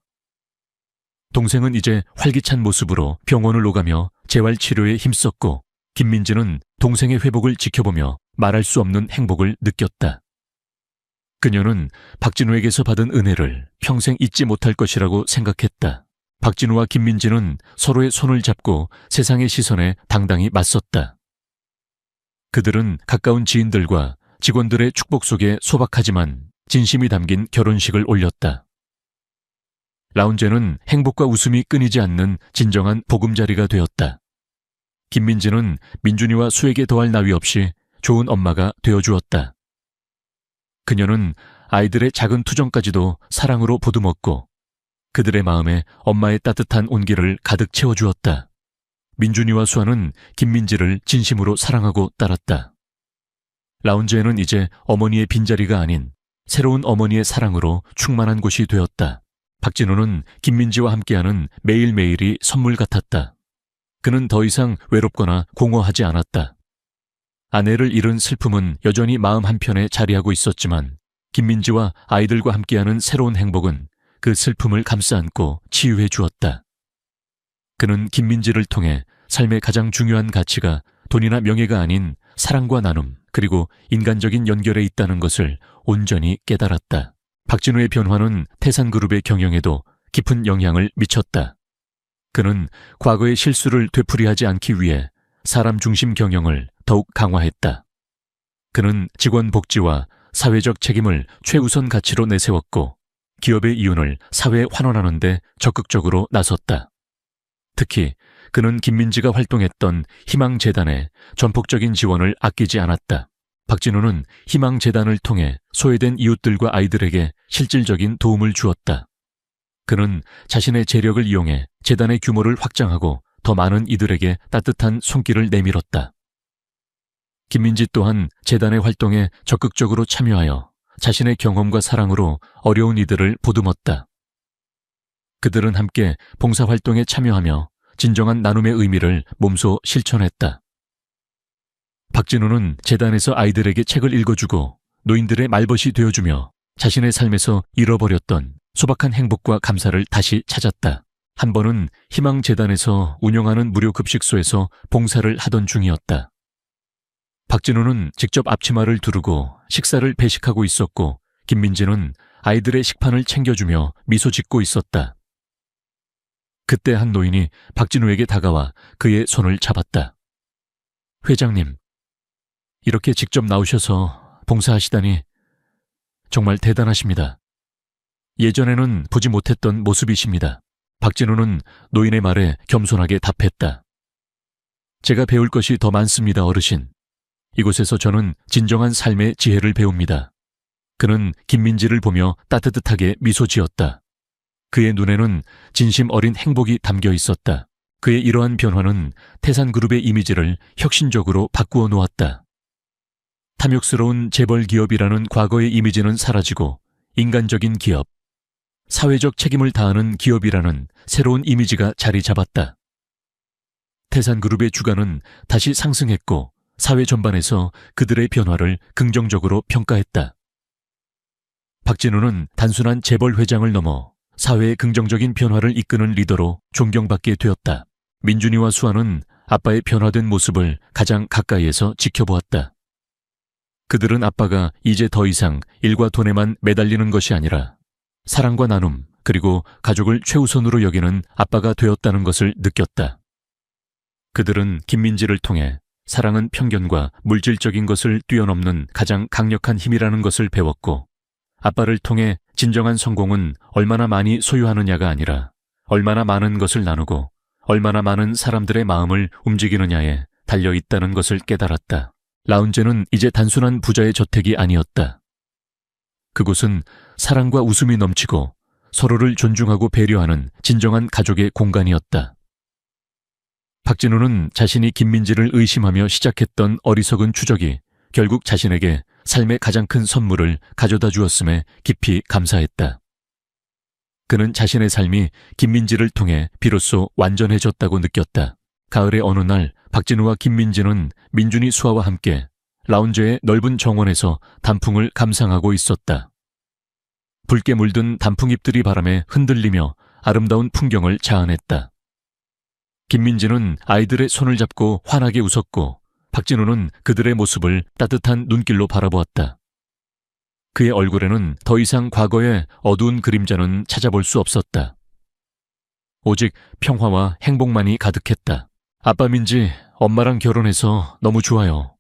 동생은 이제 활기찬 모습으로 병원을 오가며 재활치료에 힘썼고 김민지는 동생의 회복을 지켜보며 말할 수 없는 행복을 느꼈다. 그녀는 박진우에게서 받은 은혜를 평생 잊지 못할 것이라고 생각했다. 박진우와 김민지는 서로의 손을 잡고 세상의 시선에 당당히 맞섰다. 그들은 가까운 지인들과 직원들의 축복 속에 소박하지만 진심이 담긴 결혼식을 올렸다. 라운제는 행복과 웃음이 끊이지 않는 진정한 보금자리가 되었다. 김민지는 민준이와 수에게 더할 나위 없이 좋은 엄마가 되어주었다. 그녀는 아이들의 작은 투정까지도 사랑으로 보듬었고 그들의 마음에 엄마의 따뜻한 온기를 가득 채워주었다. 민준이와 수아는 김민지를 진심으로 사랑하고 따랐다. 라운지에는 이제 어머니의 빈자리가 아닌 새로운 어머니의 사랑으로 충만한 곳이 되었다. 박진우는 김민지와 함께하는 매일매일이 선물 같았다. 그는 더 이상 외롭거나 공허하지 않았다. 아내를 잃은 슬픔은 여전히 마음 한편에 자리하고 있었지만 김민지와 아이들과 함께하는 새로운 행복은 그 슬픔을 감싸 안고 치유해 주었다. 그는 김민지를 통해 삶의 가장 중요한 가치가 돈이나 명예가 아닌 사랑과 나눔 그리고 인간적인 연결에 있다는 것을 온전히 깨달았다. 박진우의 변화는 태산그룹의 경영에도 깊은 영향을 미쳤다. 그는 과거의 실수를 되풀이하지 않기 위해 사람 중심 경영을 더욱 강화했다. 그는 직원 복지와 사회적 책임을 최우선 가치로 내세웠고 기업의 이윤을 사회에 환원하는 데 적극적으로 나섰다. 특히 그는 김민지가 활동했던 희망재단에 전폭적인 지원을 아끼지 않았다. 박진우는 희망재단을 통해 소외된 이웃들과 아이들에게 실질적인 도움을 주었다. 그는 자신의 재력을 이용해 재단의 규모를 확장하고 더 많은 이들에게 따뜻한 손길을 내밀었다. 김민지 또한 재단의 활동에 적극적으로 참여하여 자신의 경험과 사랑으로 어려운 이들을 보듬었다. 그들은 함께 봉사활동에 참여하며 진정한 나눔의 의미를 몸소 실천했다. 박진우는 재단에서 아이들에게 책을 읽어주고 노인들의 말벗이 되어주며 자신의 삶에서 잃어버렸던 소박한 행복과 감사를 다시 찾았다. 한 번은 희망재단에서 운영하는 무료급식소에서 봉사를 하던 중이었다. 박진우는 직접 앞치마를 두르고 식사를 배식하고 있었고 김민지는 아이들의 식판을 챙겨주며 미소 짓고 있었다. 그때 한 노인이 박진우에게 다가와 그의 손을 잡았다. 회장님, 이렇게 직접 나오셔서 봉사하시다니 정말 대단하십니다. 예전에는 보지 못했던 모습이십니다. 박진우는 노인의 말에 겸손하게 답했다. 제가 배울 것이 더 많습니다, 어르신. 이곳에서 저는 진정한 삶의 지혜를 배웁니다. 그는 김민지를 보며 따뜻하게 미소 지었다. 그의 눈에는 진심 어린 행복이 담겨 있었다. 그의 이러한 변화는 태산그룹의 이미지를 혁신적으로 바꾸어 놓았다. 탐욕스러운 재벌 기업이라는 과거의 이미지는 사라지고 인간적인 기업, 사회적 책임을 다하는 기업이라는 새로운 이미지가 자리 잡았다. 태산그룹의 주가는 다시 상승했고 사회 전반에서 그들의 변화를 긍정적으로 평가했다. 박진우는 단순한 재벌 회장을 넘어 사회의 긍정적인 변화를 이끄는 리더로 존경받게 되었다. 민준이와 수아는 아빠의 변화된 모습을 가장 가까이에서 지켜보았다. 그들은 아빠가 이제 더 이상 일과 돈에만 매달리는 것이 아니라 사랑과 나눔 그리고 가족을 최우선으로 여기는 아빠가 되었다는 것을 느꼈다. 그들은 김민지를 통해 사랑은 편견과 물질적인 것을 뛰어넘는 가장 강력한 힘이라는 것을 배웠고 아빠를 통해 진정한 성공은 얼마나 많이 소유하느냐가 아니라 얼마나 많은 것을 나누고 얼마나 많은 사람들의 마음을 움직이느냐에 달려 있다는 것을 깨달았다. 라운제는 이제 단순한 부자의 저택이 아니었다. 그곳은 사랑과 웃음이 넘치고 서로를 존중하고 배려하는 진정한 가족의 공간이었다. 박진우는 자신이 김민지를 의심하며 시작했던 어리석은 추적이 결국 자신에게 삶의 가장 큰 선물을 가져다 주었음에 깊이 감사했다. 그는 자신의 삶이 김민지를 통해 비로소 완전해졌다고 느꼈다. 가을의 어느 날 박진우와 김민지는 민준이 수아와 함께 라운지의 넓은 정원에서 단풍을 감상하고 있었다. 붉게 물든 단풍잎들이 바람에 흔들리며 아름다운 풍경을 자아냈다. 김민지는 아이들의 손을 잡고 환하게 웃었고 박진우는 그들의 모습을 따뜻한 눈길로 바라보았다. 그의 얼굴에는 더 이상 과거의 어두운 그림자는 찾아볼 수 없었다. 오직 평화와 행복만이 가득했다. 아빠 민지, 엄마랑 결혼해서 너무 좋아요.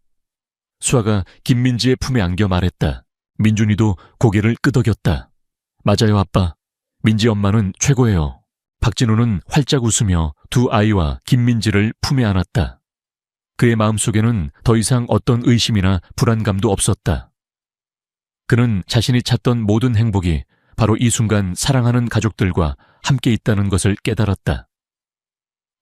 수아가 김민지의 품에 안겨 말했다. 민준이도 고개를 끄덕였다. 맞아요, 아빠. 민지 엄마는 최고예요. 박진우는 활짝 웃으며 두 아이와 김민지를 품에 안았다. 그의 마음속에는 더 이상 어떤 의심이나 불안감도 없었다. 그는 자신이 찾던 모든 행복이 바로 이 순간 사랑하는 가족들과 함께 있다는 것을 깨달았다.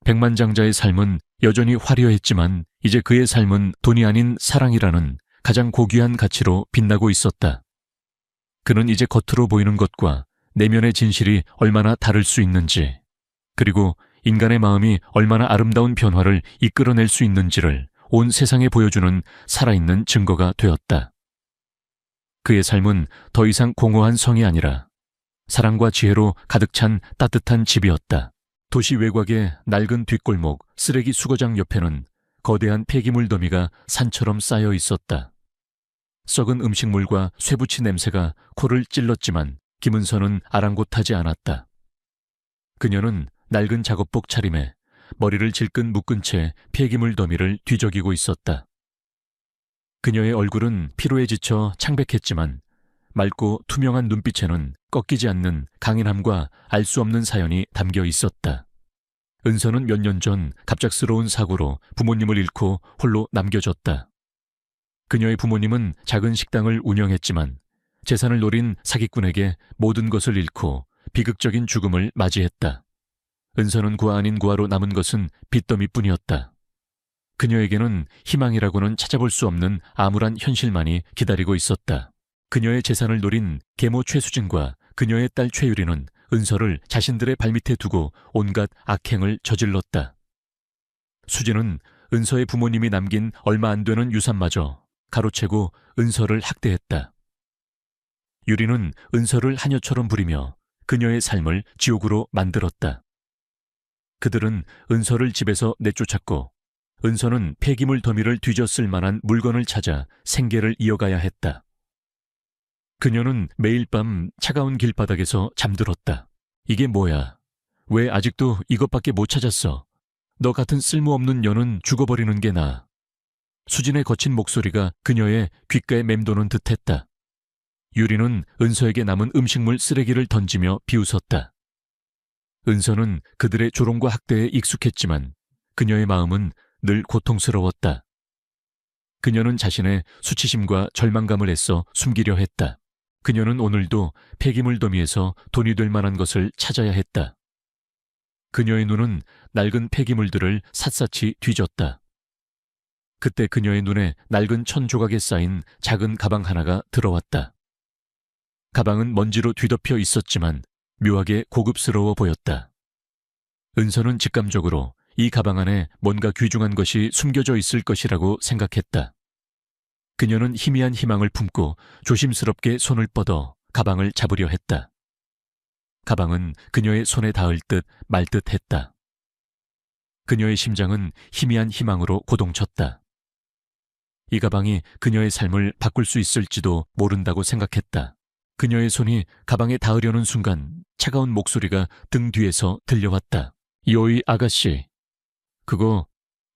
백만장자의 삶은 여전히 화려했지만 이제 그의 삶은 돈이 아닌 사랑이라는 가장 고귀한 가치로 빛나고 있었다. 그는 이제 겉으로 보이는 것과 내면의 진실이 얼마나 다를 수 있는지, 그리고 인간의 마음이 얼마나 아름다운 변화를 이끌어낼 수 있는지를 온 세상에 보여주는 살아있는 증거가 되었다. 그의 삶은 더 이상 공허한 성이 아니라 사랑과 지혜로 가득 찬 따뜻한 집이었다. 도시 외곽의 낡은 뒷골목 쓰레기 수거장 옆에는 거대한 폐기물 더미가 산처럼 쌓여 있었다. 썩은 음식물과 쇠붙이 냄새가 코를 찔렀지만 김은서는 아랑곳하지 않았다. 그녀는 낡은 작업복 차림에 머리를 질끈 묶은 채 폐기물 더미를 뒤적이고 있었다. 그녀의 얼굴은 피로에 지쳐 창백했지만 맑고 투명한 눈빛에는 꺾이지 않는 강인함과 알 수 없는 사연이 담겨 있었다. 은서는 몇 년 전 갑작스러운 사고로 부모님을 잃고 홀로 남겨졌다. 그녀의 부모님은 작은 식당을 운영했지만 재산을 노린 사기꾼에게 모든 것을 잃고 비극적인 죽음을 맞이했다. 은서는 구아 아닌 구아로 남은 것은 빚더미뿐이었다. 그녀에게는 희망이라고는 찾아볼 수 없는 암울한 현실만이 기다리고 있었다. 그녀의 재산을 노린 계모 최수진과 그녀의 딸 최유리는 은서를 자신들의 발밑에 두고 온갖 악행을 저질렀다. 수진은 은서의 부모님이 남긴 얼마 안 되는 유산마저 가로채고 은서를 학대했다. 유리는 은서를 하녀처럼 부리며 그녀의 삶을 지옥으로 만들었다. 그들은 은서를 집에서 내쫓았고 은서는 폐기물 더미를 뒤졌을 만한 물건을 찾아 생계를 이어가야 했다. 그녀는 매일 밤 차가운 길바닥에서 잠들었다. 이게 뭐야? 왜 아직도 이것밖에 못 찾았어? 너 같은 쓸모없는 년은 죽어버리는 게 나아. 수진의 거친 목소리가 그녀의 귓가에 맴도는 듯했다. 유리는 은서에게 남은 음식물 쓰레기를 던지며 비웃었다. 은서는 그들의 조롱과 학대에 익숙했지만 그녀의 마음은 늘 고통스러웠다. 그녀는 자신의 수치심과 절망감을 애써 숨기려 했다. 그녀는 오늘도 폐기물 더미에서 돈이 될 만한 것을 찾아야 했다. 그녀의 눈은 낡은 폐기물들을 샅샅이 뒤졌다. 그때 그녀의 눈에 낡은 천 조각에 쌓인 작은 가방 하나가 들어왔다. 가방은 먼지로 뒤덮여 있었지만 묘하게 고급스러워 보였다. 은서는 직감적으로 이 가방 안에 뭔가 귀중한 것이 숨겨져 있을 것이라고 생각했다. 그녀는 희미한 희망을 품고 조심스럽게 손을 뻗어 가방을 잡으려 했다. 가방은 그녀의 손에 닿을 듯 말 듯 했다. 그녀의 심장은 희미한 희망으로 고동쳤다. 이 가방이 그녀의 삶을 바꿀 수 있을지도 모른다고 생각했다. 그녀의 손이 가방에 닿으려는 순간 차가운 목소리가 등 뒤에서 들려왔다. 요이 아가씨, 그거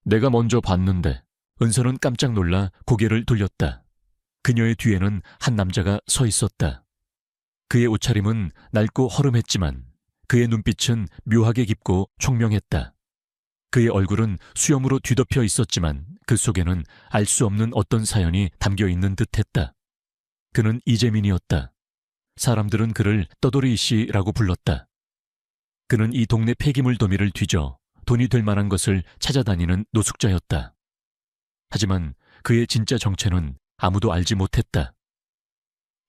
내가 먼저 봤는데. 은서는 깜짝 놀라 고개를 돌렸다. 그녀의 뒤에는 한 남자가 서 있었다. 그의 옷차림은 낡고 허름했지만 그의 눈빛은 묘하게 깊고 총명했다. 그의 얼굴은 수염으로 뒤덮여 있었지만 그 속에는 알 수 없는 어떤 사연이 담겨 있는 듯했다. 그는 이재민이었다. 사람들은 그를 떠돌이 씨라고 불렀다. 그는 이 동네 폐기물 더미를 뒤져 돈이 될 만한 것을 찾아다니는 노숙자였다. 하지만 그의 진짜 정체는 아무도 알지 못했다.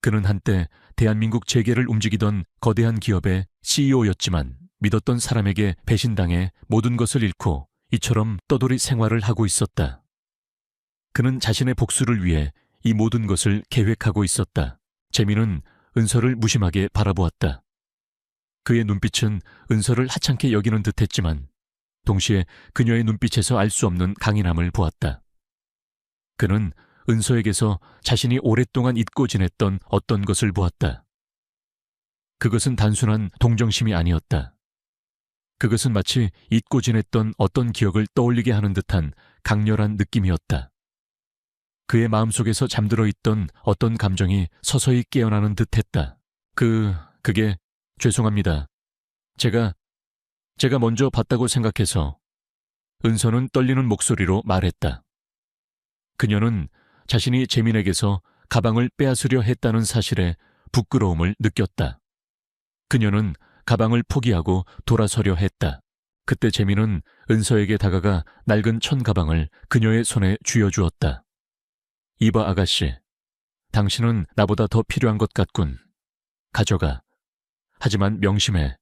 그는 한때 대한민국 재계를 움직이던 거대한 기업의 CEO였지만 믿었던 사람에게 배신당해 모든 것을 잃고 이처럼 떠돌이 생활을 하고 있었다. 그는 자신의 복수를 위해 이 모든 것을 계획하고 있었다. 재민은 은서를 무심하게 바라보았다. 그의 눈빛은 은서를 하찮게 여기는 듯했지만 동시에 그녀의 눈빛에서 알 수 없는 강인함을 보았다. 그는 은서에게서 자신이 오랫동안 잊고 지냈던 어떤 것을 보았다. 그것은 단순한 동정심이 아니었다. 그것은 마치 잊고 지냈던 어떤 기억을 떠올리게 하는 듯한 강렬한 느낌이었다. 그의 마음속에서 잠들어 있던 어떤 감정이 서서히 깨어나는 듯했다. 그게 죄송합니다. 제가 먼저 봤다고 생각해서. 은서는 떨리는 목소리로 말했다. 그녀는 자신이 재민에게서 가방을 빼앗으려 했다는 사실에 부끄러움을 느꼈다. 그녀는 가방을 포기하고 돌아서려 했다. 그때 재민은 은서에게 다가가 낡은 천 가방을 그녀의 손에 쥐어주었다. 이봐 아가씨, 당신은 나보다 더 필요한 것 같군. 가져가. 하지만 명심해.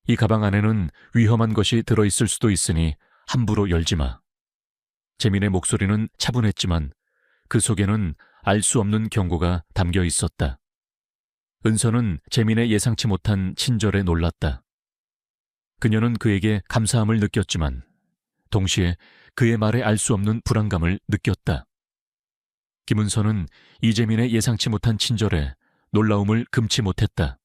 이 가방 안에는 위험한 것이 들어있을 수도 있으니 함부로 열지 마. 재민의 목소리는 차분했지만 그 속에는 알 수 없는 경고가 담겨 있었다. 은서는 재민의 예상치 못한 친절에 놀랐다. 그녀는 그에게 감사함을 느꼈지만 동시에 그의 말에 알 수 없는 불안감을 느꼈다. 김은서는 이재민의 예상치 못한 친절에 놀라움을 금치 못했다.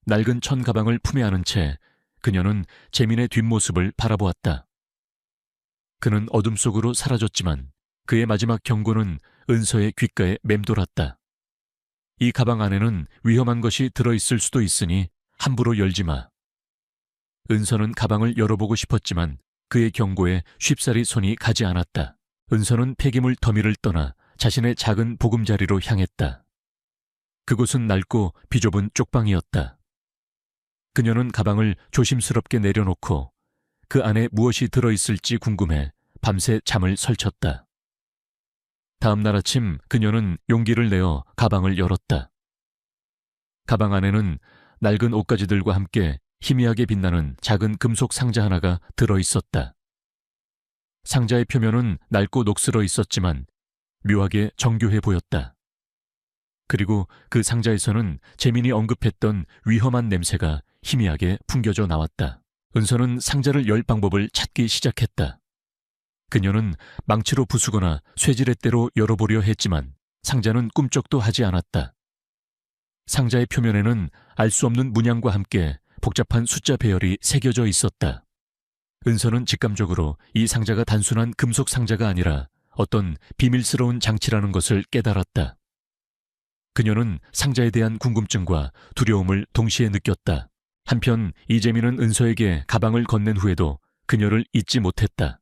낡은 천 가방을 품에 안은 채 그녀는 재민의 뒷모습을 바라보았다. 그는 어둠 속으로 사라졌지만 그의 마지막 경고는 은서의 귓가에 맴돌았다. 이 가방 안에는 위험한 것이 들어있을 수도 있으니 함부로 열지 마. 은서는 가방을 열어보고 싶었지만 그의 경고에 쉽사리 손이 가지 않았다. 은서는 폐기물 더미를 떠나 자신의 작은 보금자리로 향했다. 그곳은 낡고 비좁은 쪽방이었다. 그녀는 가방을 조심스럽게 내려놓고 그 안에 무엇이 들어있을지 궁금해 밤새 잠을 설쳤다. 다음 날 아침 그녀는 용기를 내어 가방을 열었다. 가방 안에는 낡은 옷가지들과 함께 희미하게 빛나는 작은 금속 상자 하나가 들어있었다. 상자의 표면은 낡고 녹슬어 있었지만 묘하게 정교해 보였다. 그리고 그 상자에서는 재민이 언급했던 위험한 냄새가 희미하게 풍겨져 나왔다. 은서는 상자를 열 방법을 찾기 시작했다. 그녀는 망치로 부수거나 쇠지렛대로 열어보려 했지만 상자는 꿈쩍도 하지 않았다. 상자의 표면에는 알 수 없는 문양과 함께 복잡한 숫자 배열이 새겨져 있었다. 은서는 직감적으로 이 상자가 단순한 금속 상자가 아니라 어떤 비밀스러운 장치라는 것을 깨달았다. 그녀는 상자에 대한 궁금증과 두려움을 동시에 느꼈다. 한편 이재민은 은서에게 가방을 건넨 후에도 그녀를 잊지 못했다.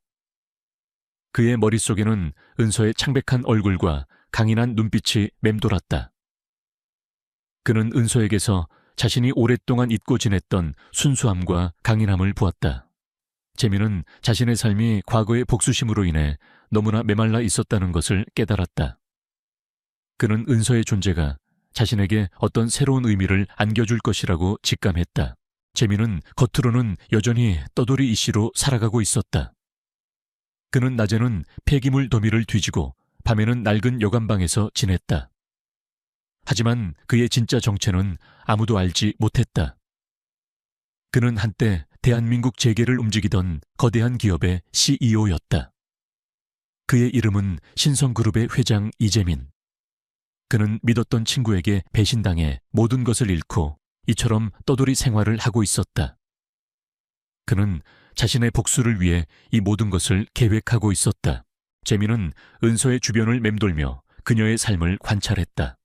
그의 머릿속에는 은서의 창백한 얼굴과 강인한 눈빛이 맴돌았다. 그는 은서에게서 자신이 오랫동안 잊고 지냈던 순수함과 강인함을 보았다. 재민은 자신의 삶이 과거의 복수심으로 인해 너무나 메말라 있었다는 것을 깨달았다. 그는 은서의 존재가 자신에게 어떤 새로운 의미를 안겨줄 것이라고 직감했다. 재민은 겉으로는 여전히 떠돌이 이씨로 살아가고 있었다. 그는 낮에는 폐기물 더미를 뒤지고 밤에는 낡은 여관방에서 지냈다. 하지만 그의 진짜 정체는 아무도 알지 못했다. 그는 한때 대한민국 재계를 움직이던 거대한 기업의 CEO였다. 그의 이름은 신성그룹의 회장 이재민. 그는 믿었던 친구에게 배신당해 모든 것을 잃고 이처럼 떠돌이 생활을 하고 있었다. 그는 자신의 복수를 위해 이 모든 것을 계획하고 있었다. 재민은 은서의 주변을 맴돌며 그녀의 삶을 관찰했다.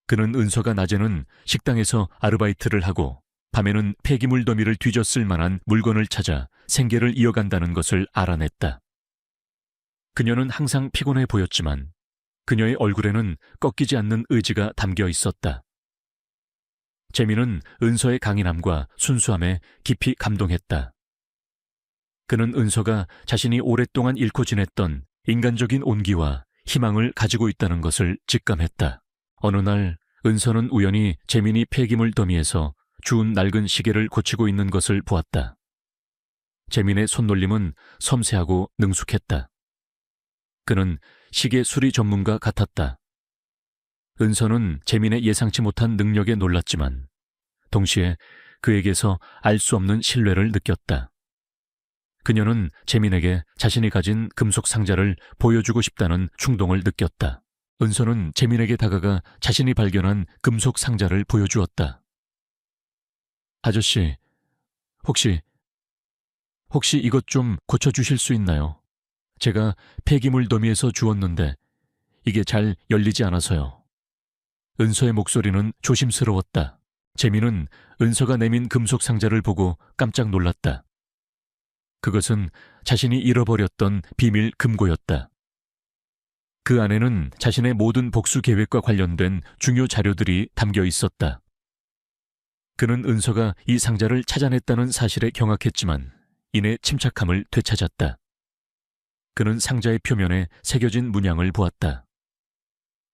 그는 은서가 낮에는 식당에서 아르바이트를 하고 밤에는 폐기물 더미를 뒤졌을 만한 물건을 찾아 생계를 이어간다는 것을 알아냈다. 그녀는 항상 피곤해 보였지만 그녀의 얼굴에는 꺾이지 않는 의지가 담겨 있었다. 재민은 은서의 강인함과 순수함에 깊이 감동했다. 그는 은서가 자신이 오랫동안 잃고 지냈던 인간적인 온기와 희망을 가지고 있다는 것을 직감했다. 어느 날 은서는 우연히 재민이 폐기물 더미에서 주운 낡은 시계를 고치고 있는 것을 보았다. 재민의 손놀림은 섬세하고 능숙했다. 그는 시계 수리 전문가 같았다. 은서는 재민의 예상치 못한 능력에 놀랐지만 동시에 그에게서 알 수 없는 신뢰를 느꼈다. 그녀는 재민에게 자신이 가진 금속 상자를 보여주고 싶다는 충동을 느꼈다. 은서는 재민에게 다가가 자신이 발견한 금속 상자를 보여주었다. 아저씨, 혹시 이것 좀 고쳐주실 수 있나요? 제가 폐기물 더미에서 주웠는데 이게 잘 열리지 않아서요. 은서의 목소리는 조심스러웠다. 재민은 은서가 내민 금속 상자를 보고 깜짝 놀랐다. 그것은 자신이 잃어버렸던 비밀 금고였다. 그 안에는 자신의 모든 복수 계획과 관련된 중요 자료들이 담겨 있었다. 그는 은서가 이 상자를 찾아냈다는 사실에 경악했지만 이내 침착함을 되찾았다. 그는 상자의 표면에 새겨진 문양을 보았다.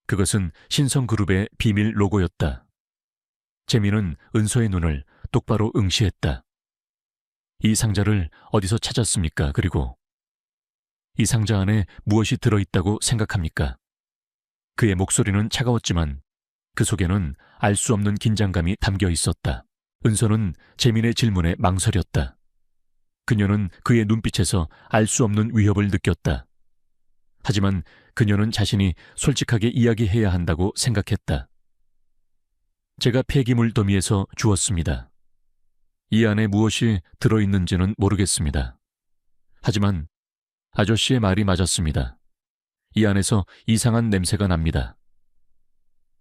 그것은 신성그룹의 비밀 로고였다. 재민은 은서의 눈을 똑바로 응시했다. 이 상자를 어디서 찾았습니까? 그리고 이 상자 안에 무엇이 들어있다고 생각합니까? 그의 목소리는 차가웠지만 그 속에는 알 수 없는 긴장감이 담겨 있었다. 은서는 재민의 질문에 망설였다. 그녀는 그의 눈빛에서 알 수 없는 위협을 느꼈다. 하지만 그녀는 자신이 솔직하게 이야기해야 한다고 생각했다. 제가 폐기물 더미에서 주웠습니다. 이 안에 무엇이 들어있는지는 모르겠습니다. 하지만 아저씨의 말이 맞았습니다. 이 안에서 이상한 냄새가 납니다.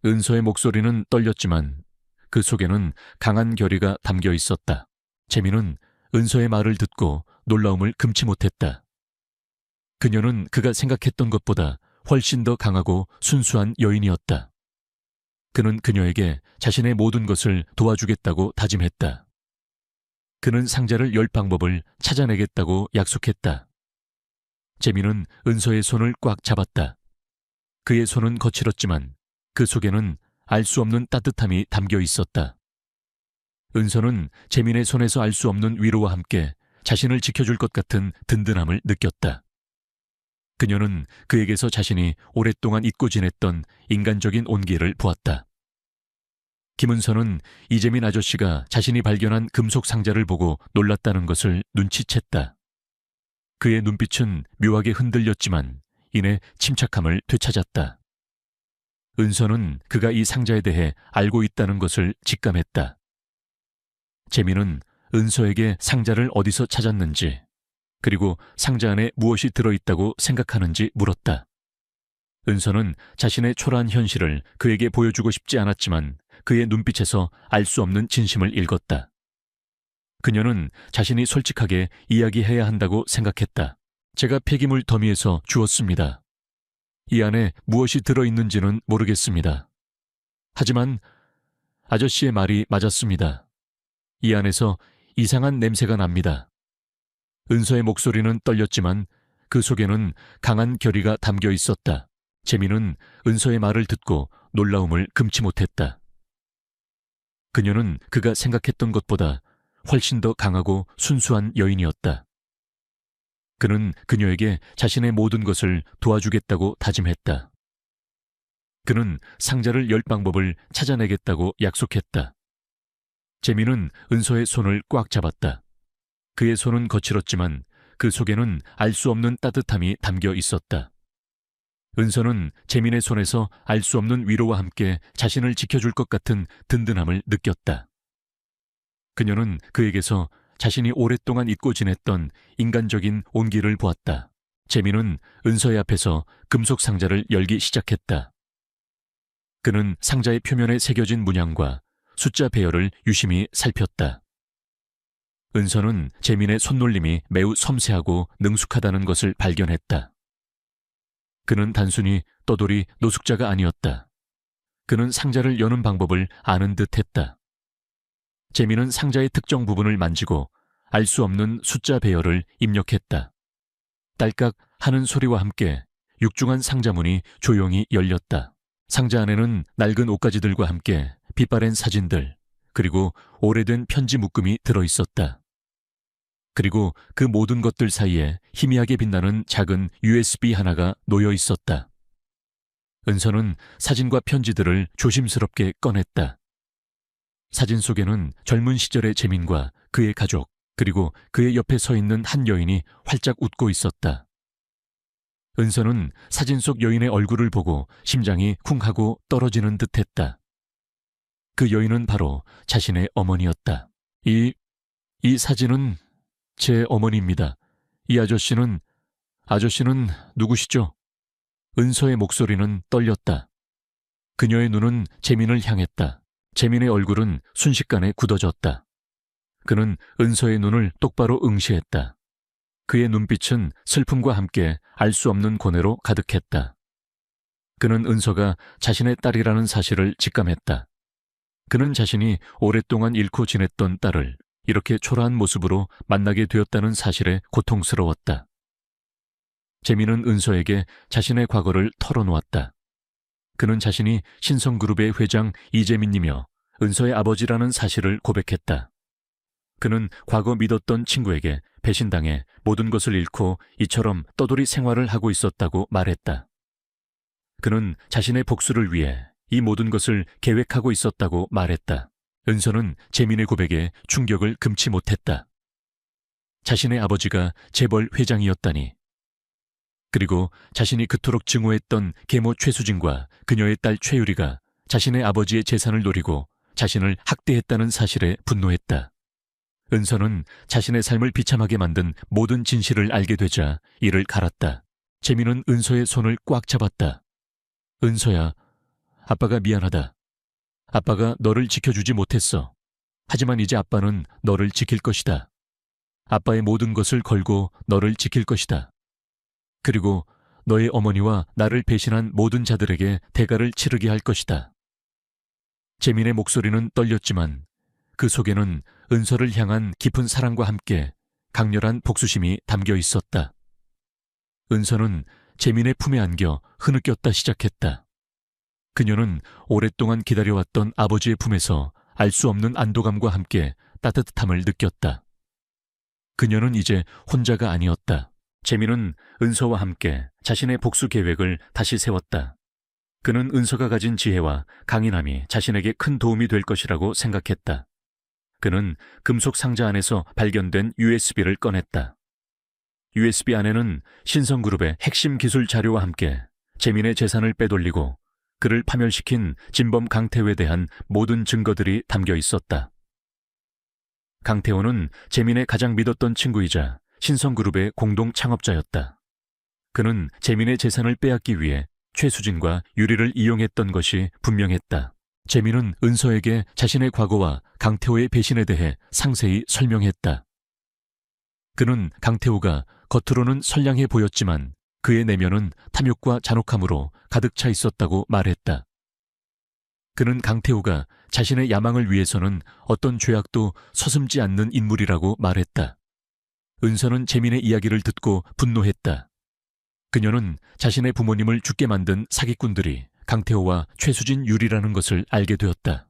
은서의 목소리는 떨렸지만 그 속에는 강한 결의가 담겨 있었다. 재민은 은서의 말을 듣고 놀라움을 금치 못했다. 그녀는 그가 생각했던 것보다 훨씬 더 강하고 순수한 여인이었다. 그는 그녀에게 자신의 모든 것을 도와주겠다고 다짐했다. 그는 상자를 열 방법을 찾아내겠다고 약속했다. 재민은 은서의 손을 꽉 잡았다. 그의 손은 거칠었지만 그 속에는 알 수 없는 따뜻함이 담겨 있었다. 은서는 재민의 손에서 알 수 없는 위로와 함께 자신을 지켜줄 것 같은 든든함을 느꼈다. 그녀는 그에게서 자신이 오랫동안 잊고 지냈던 인간적인 온기를 보았다. 김은서는 이재민 아저씨가 자신이 발견한 금속 상자를 보고 놀랐다는 것을 눈치챘다. 그의 눈빛은 묘하게 흔들렸지만 이내 침착함을 되찾았다. 은서는 그가 이 상자에 대해 알고 있다는 것을 직감했다. 재민은 은서에게 상자를 어디서 찾았는지, 그리고 상자 안에 무엇이 들어있다고 생각하는지 물었다. 은서는 자신의 초라한 현실을 그에게 보여주고 싶지 않았지만 그의 눈빛에서 알 수 없는 진심을 읽었다. 그녀는 자신이 솔직하게 이야기해야 한다고 생각했다. 제가 폐기물 더미에서 주웠습니다. 이 안에 무엇이 들어있는지는 모르겠습니다. 하지만 아저씨의 말이 맞았습니다. 이 안에서 이상한 냄새가 납니다. 은서의 목소리는 떨렸지만 그 속에는 강한 결의가 담겨 있었다. 재민은 은서의 말을 듣고 놀라움을 금치 못했다. 그녀는 그가 생각했던 것보다 훨씬 더 강하고 순수한 여인이었다. 그는 그녀에게 자신의 모든 것을 도와주겠다고 다짐했다. 그는 상자를 열 방법을 찾아내겠다고 약속했다. 재민은 은서의 손을 꽉 잡았다. 그의 손은 거칠었지만 그 속에는 알 수 없는 따뜻함이 담겨 있었다. 은서는 재민의 손에서 알 수 없는 위로와 함께 자신을 지켜줄 것 같은 든든함을 느꼈다. 그녀는 그에게서 자신이 오랫동안 잊고 지냈던 인간적인 온기를 보았다. 재민은 은서의 앞에서 금속 상자를 열기 시작했다. 그는 상자의 표면에 새겨진 문양과 숫자 배열을 유심히 살폈다. 은서는 재민의 손놀림이 매우 섬세하고 능숙하다는 것을 발견했다. 그는 단순히 떠돌이 노숙자가 아니었다. 그는 상자를 여는 방법을 아는 듯했다. 재민은 상자의 특정 부분을 만지고 알 수 없는 숫자 배열을 입력했다. 딸깍 하는 소리와 함께 육중한 상자문이 조용히 열렸다. 상자 안에는 낡은 옷가지들과 함께 빛바랜 사진들, 그리고 오래된 편지 묶음이 들어있었다. 그리고 그 모든 것들 사이에 희미하게 빛나는 작은 USB 하나가 놓여 있었다. 은서는 사진과 편지들을 조심스럽게 꺼냈다. 사진 속에는 젊은 시절의 재민과 그의 가족, 그리고 그의 옆에 서 있는 한 여인이 활짝 웃고 있었다. 은서는 사진 속 여인의 얼굴을 보고 심장이 쿵 하고 떨어지는 듯했다. 그 여인은 바로 자신의 어머니였다. 이 사진은 제 어머니입니다. 이 아저씨는 누구시죠? 은서의 목소리는 떨렸다. 그녀의 눈은 재민을 향했다. 재민의 얼굴은 순식간에 굳어졌다. 그는 은서의 눈을 똑바로 응시했다. 그의 눈빛은 슬픔과 함께 알 수 없는 고뇌로 가득했다. 그는 은서가 자신의 딸이라는 사실을 직감했다. 그는 자신이 오랫동안 잃고 지냈던 딸을 이렇게 초라한 모습으로 만나게 되었다는 사실에 고통스러웠다. 재민은 은서에게 자신의 과거를 털어놓았다. 그는 자신이 신성그룹의 회장 이재민이며 은서의 아버지라는 사실을 고백했다. 그는 과거 믿었던 친구에게 배신당해 모든 것을 잃고 이처럼 떠돌이 생활을 하고 있었다고 말했다. 그는 자신의 복수를 위해 이 모든 것을 계획하고 있었다고 말했다. 은서는 재민의 고백에 충격을 금치 못했다. 자신의 아버지가 재벌 회장이었다니. 그리고 자신이 그토록 증오했던 계모 최수진과 그녀의 딸 최유리가 자신의 아버지의 재산을 노리고 자신을 학대했다는 사실에 분노했다. 은서는 자신의 삶을 비참하게 만든 모든 진실을 알게 되자 이를 갈았다. 재민은 은서의 손을 꽉 잡았다. 은서야, 아빠가 미안하다. 아빠가 너를 지켜주지 못했어. 하지만 이제 아빠는 너를 지킬 것이다. 아빠의 모든 것을 걸고 너를 지킬 것이다. 그리고 너의 어머니와 나를 배신한 모든 자들에게 대가를 치르게 할 것이다. 재민의 목소리는 떨렸지만 그 속에는 은서를 향한 깊은 사랑과 함께 강렬한 복수심이 담겨 있었다. 은서는 재민의 품에 안겨 흐느꼈다 시작했다. 그녀는 오랫동안 기다려왔던 아버지의 품에서 알 수 없는 안도감과 함께 따뜻함을 느꼈다. 그녀는 이제 혼자가 아니었다. 재민은 은서와 함께 자신의 복수 계획을 다시 세웠다. 그는 은서가 가진 지혜와 강인함이 자신에게 큰 도움이 될 것이라고 생각했다. 그는 금속 상자 안에서 발견된 USB를 꺼냈다. USB 안에는 신성그룹의 핵심 기술 자료와 함께 재민의 재산을 빼돌리고 그를 파멸시킨 진범 강태호에 대한 모든 증거들이 담겨 있었다. 강태호는 재민의 가장 믿었던 친구이자 신성그룹의 공동 창업자였다. 그는 재민의 재산을 빼앗기 위해 최수진과 유리를 이용했던 것이 분명했다. 재민은 은서에게 자신의 과거와 강태호의 배신에 대해 상세히 설명했다. 그는 강태호가 겉으로는 선량해 보였지만 그의 내면은 탐욕과 잔혹함으로 가득 차 있었다고 말했다. 그는 강태호가 자신의 야망을 위해서는 어떤 죄악도 서슴지 않는 인물이라고 말했다. 은서는 재민의 이야기를 듣고 분노했다. 그녀는 자신의 부모님을 죽게 만든 사기꾼들이 강태호와 최수진 유리라는 것을 알게 되었다.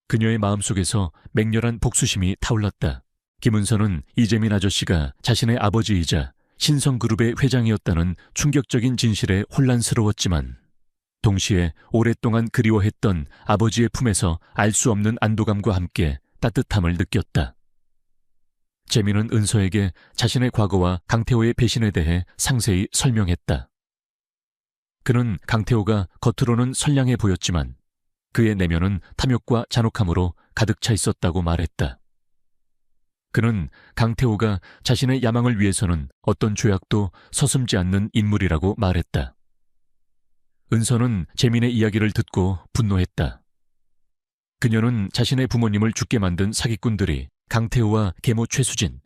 그녀의 마음속에서 맹렬한 복수심이 타올랐다. 김은서는 이재민 아저씨가 자신의 아버지이자 신성그룹의 회장이었다는 충격적인 진실에 혼란스러웠지만 동시에 오랫동안 그리워했던 아버지의 품에서 알 수 없는 안도감과 함께 따뜻함을 느꼈다. 재민은 은서에게 자신의 과거와 강태호의 배신에 대해 상세히 설명했다. 그는 강태호가 겉으로는 선량해 보였지만 그의 내면은 탐욕과 잔혹함으로 가득 차 있었다고 말했다. 그는 강태호가 자신의 야망을 위해서는 어떤 죄악도 서슴지 않는 인물이라고 말했다. 은서는 재민의 이야기를 듣고 분노했다. 그녀는 자신의 부모님을 죽게 만든 사기꾼들이 강태호와 계모 최수진,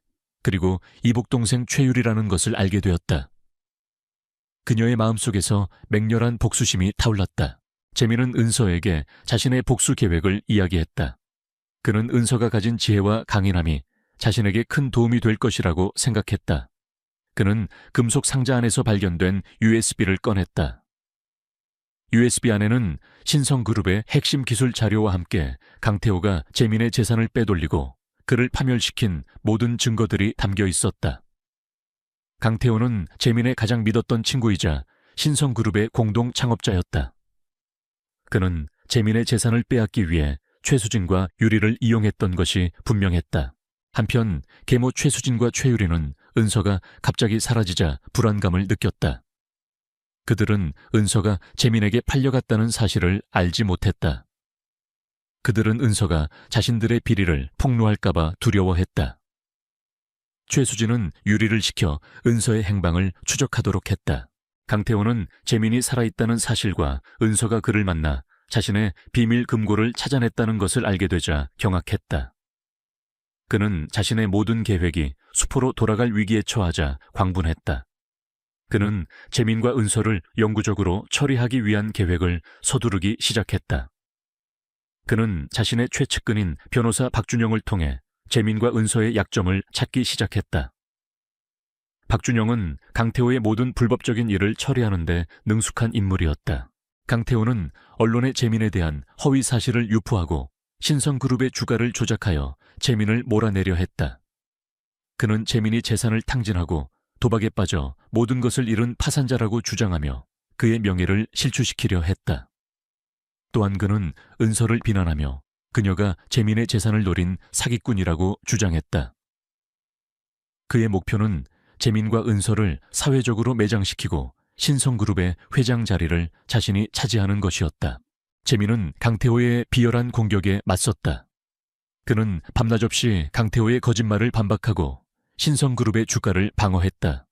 그리고 이복 동생 최율이라는 것을 알게 되었다. 그녀의 마음속에서 맹렬한 복수심이 타올랐다. 재민은 은서에게 자신의 복수 계획을 이야기했다. 그는 은서가 가진 지혜와 강인함이 자신에게 큰 도움이 될 것이라고 생각했다. 그는 금속 상자 안에서 발견된 USB를 꺼냈다. USB 안에는 신성그룹의 핵심 기술 자료와 함께 강태호가 재민의 재산을 빼돌리고 그를 파멸시킨 모든 증거들이 담겨 있었다. 강태호는 재민의 가장 믿었던 친구이자 신성그룹의 공동 창업자였다. 그는 재민의 재산을 빼앗기 위해 최수진과 유리를 이용했던 것이 분명했다. 한편 계모 최수진과 최유리는 은서가 갑자기 사라지자 불안감을 느꼈다. 그들은 은서가 재민에게 팔려갔다는 사실을 알지 못했다. 그들은 은서가 자신들의 비리를 폭로할까봐 두려워했다. 최수진은 유리를 시켜 은서의 행방을 추적하도록 했다. 강태호는 재민이 살아있다는 사실과 은서가 그를 만나 자신의 비밀 금고를 찾아냈다는 것을 알게 되자 경악했다. 그는 자신의 모든 계획이 수포로 돌아갈 위기에 처하자 광분했다. 그는 재민과 은서를 영구적으로 처리하기 위한 계획을 서두르기 시작했다. 그는 자신의 최측근인 변호사 박준영을 통해 재민과 은서의 약점을 찾기 시작했다. 박준영은 강태호의 모든 불법적인 일을 처리하는 데 능숙한 인물이었다. 강태호는 언론에 재민에 대한 허위 사실을 유포하고 신성그룹의 주가를 조작하여 재민을 몰아내려 했다. 그는 재민이 재산을 탕진하고 도박에 빠져 모든 것을 잃은 파산자라고 주장하며 그의 명예를 실추시키려 했다. 또한 그는 은서를 비난하며 그녀가 재민의 재산을 노린 사기꾼이라고 주장했다. 그의 목표는 재민과 은서를 사회적으로 매장시키고 신성그룹의 회장 자리를 자신이 차지하는 것이었다. 재민은 강태호의 비열한 공격에 맞섰다. 그는 밤낮 없이 강태호의 거짓말을 반박하고 신성그룹의 주가를 방어했다.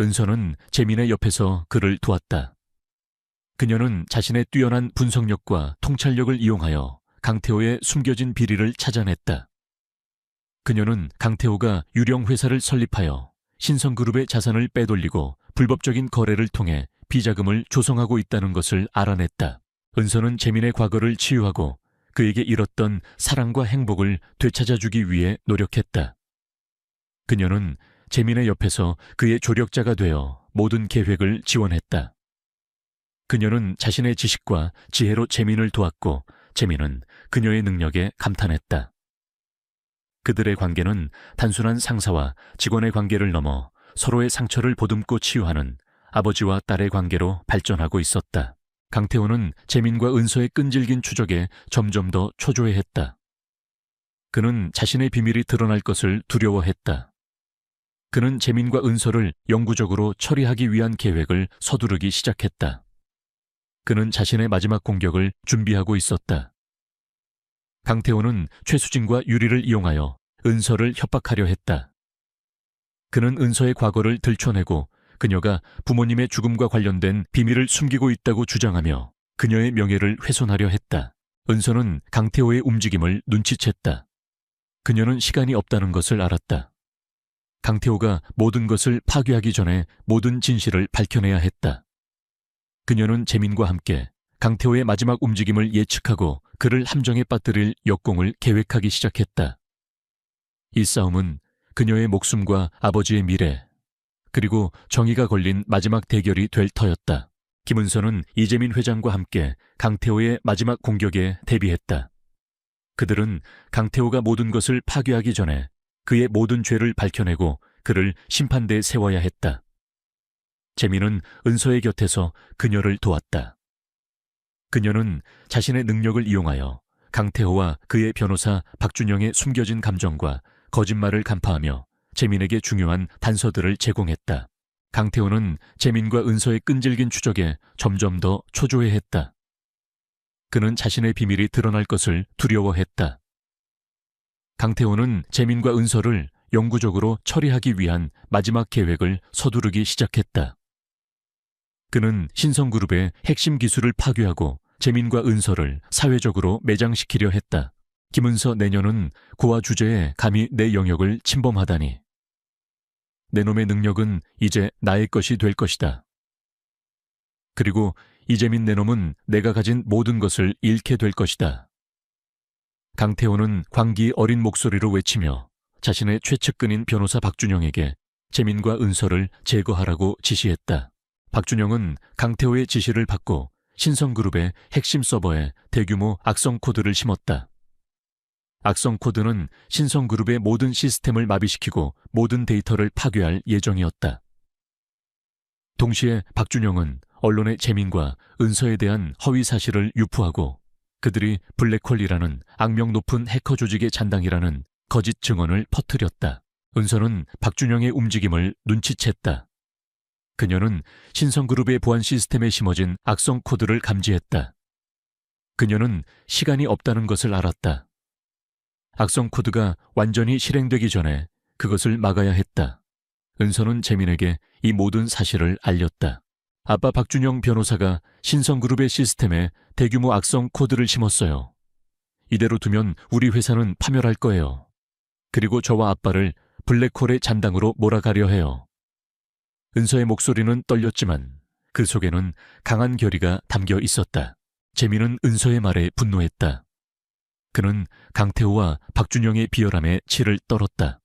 은서는 재민의 옆에서 그를 도왔다. 그녀는 자신의 뛰어난 분석력과 통찰력을 이용하여 강태호의 숨겨진 비리를 찾아냈다. 그녀는 강태호가 유령 회사를 설립하여 신성그룹의 자산을 빼돌리고 불법적인 거래를 통해 비자금을 조성하고 있다는 것을 알아냈다. 은서는 재민의 과거를 치유하고 그에게 잃었던 사랑과 행복을 되찾아주기 위해 노력했다. 그녀는 재민의 옆에서 그의 조력자가 되어 모든 계획을 지원했다. 그녀는 자신의 지식과 지혜로 재민을 도왔고 재민은 그녀의 능력에 감탄했다. 그들의 관계는 단순한 상사와 직원의 관계를 넘어 서로의 상처를 보듬고 치유하는 아버지와 딸의 관계로 발전하고 있었다. 강태호는 재민과 은서의 끈질긴 추적에 점점 더 초조해했다. 그는 자신의 비밀이 드러날 것을 두려워했다. 그는 재민과 은서를 영구적으로 처리하기 위한 계획을 서두르기 시작했다. 그는 자신의 마지막 공격을 준비하고 있었다. 강태호는 최수진과 유리를 이용하여 은서를 협박하려 했다. 그는 은서의 과거를 들춰내고 그녀가 부모님의 죽음과 관련된 비밀을 숨기고 있다고 주장하며 그녀의 명예를 훼손하려 했다. 은서는 강태호의 움직임을 눈치챘다. 그녀는 시간이 없다는 것을 알았다. 강태호가 모든 것을 파괴하기 전에 모든 진실을 밝혀내야 했다. 그녀는 재민과 함께 강태호의 마지막 움직임을 예측하고 그를 함정에 빠뜨릴 역공을 계획하기 시작했다. 이 싸움은 그녀의 목숨과 아버지의 미래, 그리고 정의가 걸린 마지막 대결이 될 터였다. 김은서는 이재민 회장과 함께 강태호의 마지막 공격에 대비했다. 그들은 강태호가 모든 것을 파괴하기 전에 그의 모든 죄를 밝혀내고 그를 심판대에 세워야 했다. 재민은 은서의 곁에서 그녀를 도왔다. 그녀는 자신의 능력을 이용하여 강태호와 그의 변호사 박준영의 숨겨진 감정과 거짓말을 간파하며 재민에게 중요한 단서들을 제공했다. 강태호는 재민과 은서의 끈질긴 추적에 점점 더 초조해했다. 그는 자신의 비밀이 드러날 것을 두려워했다. 강태호는 재민과 은서를 영구적으로 처리하기 위한 마지막 계획을 서두르기 시작했다. 그는 신성그룹의 핵심 기술을 파괴하고 재민과 은서를 사회적으로 매장시키려 했다. 김은서 내녀는 고아 주제에 감히 내 영역을 침범하다니. 내 놈의 능력은 이제 나의 것이 될 것이다. 그리고 이재민 내 놈은 내가 가진 모든 것을 잃게 될 것이다. 강태호는 광기 어린 목소리로 외치며 자신의 최측근인 변호사 박준영에게 재민과 은서를 제거하라고 지시했다. 박준영은 강태호의 지시를 받고 신성그룹의 핵심 서버에 대규모 악성 코드를 심었다. 악성 코드는 신성그룹의 모든 시스템을 마비시키고 모든 데이터를 파괴할 예정이었다. 동시에 박준영은 언론에 재민과 은서에 대한 허위 사실을 유포하고 그들이 블랙홀이라는 악명 높은 해커 조직의 잔당이라는 거짓 증언을 퍼뜨렸다. 은서는 박준영의 움직임을 눈치챘다. 그녀는 신성그룹의 보안 시스템에 심어진 악성 코드를 감지했다. 그녀는 시간이 없다는 것을 알았다. 악성 코드가 완전히 실행되기 전에 그것을 막아야 했다. 은서는 재민에게 이 모든 사실을 알렸다. 아빠 박준영 변호사가 신성그룹의 시스템에 대규모 악성 코드를 심었어요. 이대로 두면 우리 회사는 파멸할 거예요. 그리고 저와 아빠를 블랙홀의 잔당으로 몰아가려 해요. 은서의 목소리는 떨렸지만 그 속에는 강한 결의가 담겨 있었다. 재민은 은서의 말에 분노했다. 그는 강태호와 박준영의 비열함에 치를 떨었다.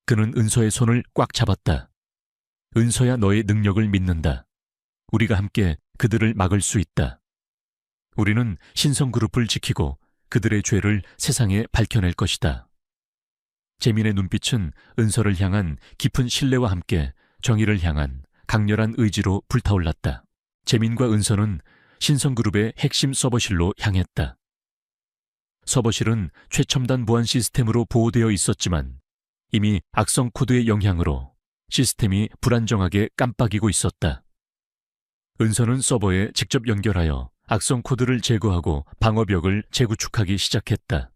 그는 은서의 손을 꽉 잡았다. 은서야, 너의 능력을 믿는다. 우리가 함께 그들을 막을 수 있다. 우리는 신성그룹을 지키고 그들의 죄를 세상에 밝혀낼 것이다. 재민의 눈빛은 은서를 향한 깊은 신뢰와 함께 정의를 향한 강렬한 의지로 불타올랐다. 재민과 은서는 신성그룹의 핵심 서버실로 향했다. 서버실은 최첨단 보안 시스템으로 보호되어 있었지만 이미 악성 코드의 영향으로 시스템이 불안정하게 깜빡이고 있었다. 은서는 서버에 직접 연결하여 악성 코드를 제거하고 방어벽을 재구축하기 시작했다.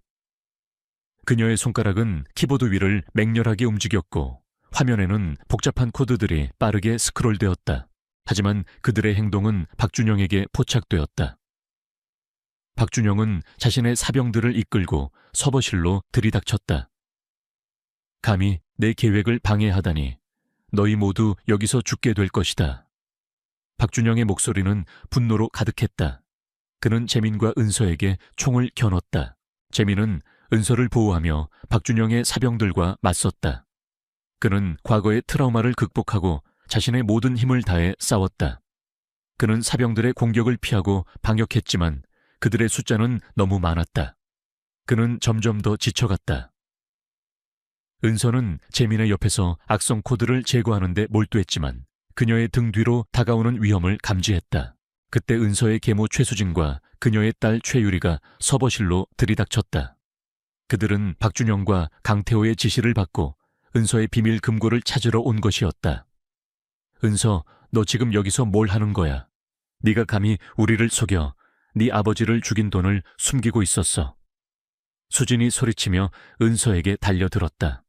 그녀의 손가락은 키보드 위를 맹렬하게 움직였고 화면에는 복잡한 코드들이 빠르게 스크롤되었다. 하지만 그들의 행동은 박준영에게 포착되었다. 박준영은 자신의 사병들을 이끌고 서버실로 들이닥쳤다. 감히 내 계획을 방해하다니 너희 모두 여기서 죽게 될 것이다. 박준영의 목소리는 분노로 가득했다. 그는 재민과 은서에게 총을 겨눴다. 재민은 은서를 보호하며 박준영의 사병들과 맞섰다. 그는 과거의 트라우마를 극복하고 자신의 모든 힘을 다해 싸웠다. 그는 사병들의 공격을 피하고 방역했지만 그들의 숫자는 너무 많았다. 그는 점점 더 지쳐갔다. 은서는 재민의 옆에서 악성 코드를 제거하는 데 몰두했지만 그녀의 등 뒤로 다가오는 위험을 감지했다. 그때 은서의 계모 최수진과 그녀의 딸 최유리가 서버실로 들이닥쳤다. 그들은 박준영과 강태호의 지시를 받고 은서의 비밀 금고를 찾으러 온 것이었다. 은서, 너 지금 여기서 뭘 하는 거야? 네가 감히 우리를 속여 네 아버지를 죽인 돈을 숨기고 있었어. 수진이 소리치며 은서에게 달려들었다.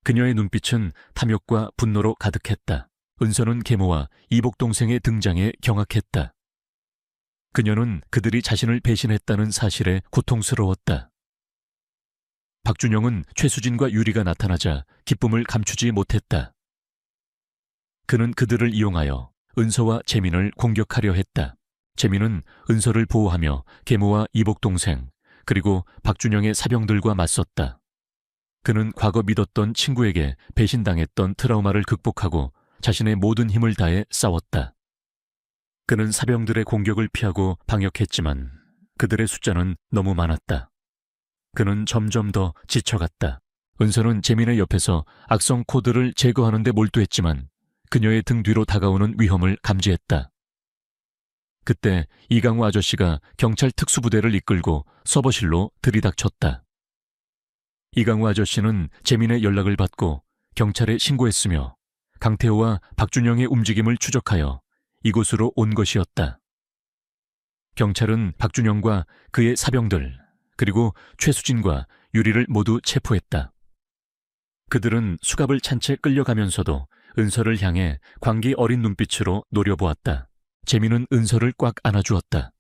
그녀의 눈빛은 탐욕과 분노로 가득했다. 은서는 계모와 이복 동생의 등장에 경악했다. 그녀는 그들이 자신을 배신했다는 사실에 고통스러웠다. 박준영은 최수진과 유리가 나타나자 기쁨을 감추지 못했다. 그는 그들을 이용하여 은서와 재민을 공격하려 했다. 재민은 은서를 보호하며 계모와 이복 동생 그리고 박준영의 사병들과 맞섰다. 그는 과거 믿었던 친구에게 배신당했던 트라우마를 극복하고 자신의 모든 힘을 다해 싸웠다. 그는 사병들의 공격을 피하고 방역했지만 그들의 숫자는 너무 많았다. 그는 점점 더 지쳐갔다. 은서는 재민의 옆에서 악성 코드를 제거하는 데 몰두했지만 그녀의 등 뒤로 다가오는 위험을 감지했다. 그때 이강우 아저씨가 경찰 특수부대를 이끌고 서버실로 들이닥쳤다. 이강우 아저씨는 재민의 연락을 받고 경찰에 신고했으며 강태호와 박준영의 움직임을 추적하여 이곳으로 온 것이었다. 경찰은 박준영과 그의 사병들 그리고 최수진과 유리를 모두 체포했다. 그들은 수갑을 찬 채 끌려가면서도 은서를 향해 광기 어린 눈빛으로 노려보았다. 재민은 은서를 꽉 안아주었다.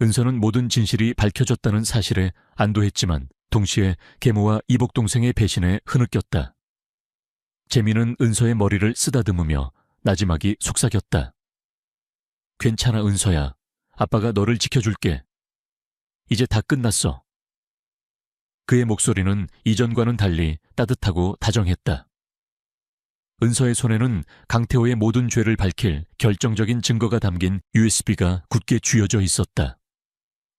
은서는 모든 진실이 밝혀졌다는 사실에 안도했지만 동시에 계모와 이복 동생의 배신에 흐느꼈다. 재민은 은서의 머리를 쓰다듬으며 나지막이 속삭였다. 괜찮아, 은서야. 아빠가 너를 지켜줄게. 이제 다 끝났어. 그의 목소리는 이전과는 달리 따뜻하고 다정했다. 은서의 손에는 강태호의 모든 죄를 밝힐 결정적인 증거가 담긴 USB가 굳게 쥐어져 있었다.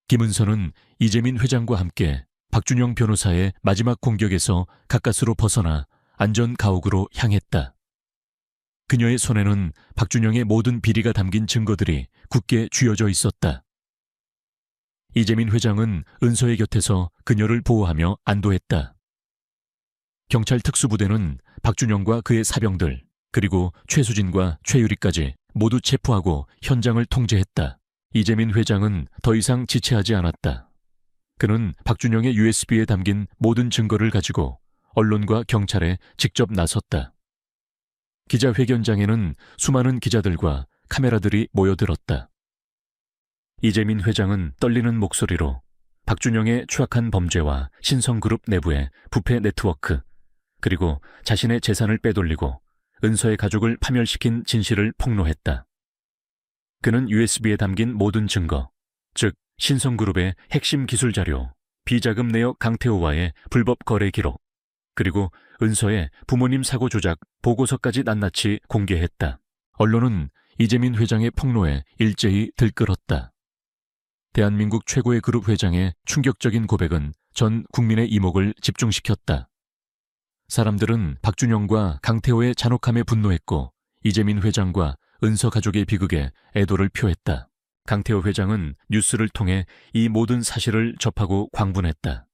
김은서는 이재민 회장과 함께 박준영 변호사의 마지막 공격에서 가까스로 벗어나 안전 가옥으로 향했다. 그녀의 손에는 박준영의 모든 비리가 담긴 증거들이 굳게 쥐어져 있었다. 이재민 회장은 은서의 곁에서 그녀를 보호하며 안도했다. 경찰 특수부대는 박준영과 그의 사병들, 그리고 최수진과 최유리까지 모두 체포하고 현장을 통제했다. 이재민 회장은 더 이상 지체하지 않았다. 그는 박준영의 USB에 담긴 모든 증거를 가지고 언론과 경찰에 직접 나섰다. 기자회견장에는 수많은 기자들과 카메라들이 모여들었다. 이재민 회장은 떨리는 목소리로 박준영의 추악한 범죄와 신성그룹 내부의 부패 네트워크, 그리고 자신의 재산을 빼돌리고 은서의 가족을 파멸시킨 진실을 폭로했다. 그는 USB에 담긴 모든 증거, 즉 신성그룹의 핵심 기술 자료, 비자금 내역 강태호와의 불법 거래 기록, 그리고 은서의 부모님 사고 조작 보고서까지 낱낱이 공개했다. 언론은 이재민 회장의 폭로에 일제히 들끓었다. 대한민국 최고의 그룹 회장의 충격적인 고백은 전 국민의 이목을 집중시켰다. 사람들은 박준영과 강태호의 잔혹함에 분노했고 이재민 회장과 은서 가족의 비극에 애도를 표했다. 강태호 회장은 뉴스를 통해 이 모든 사실을 접하고 광분했다.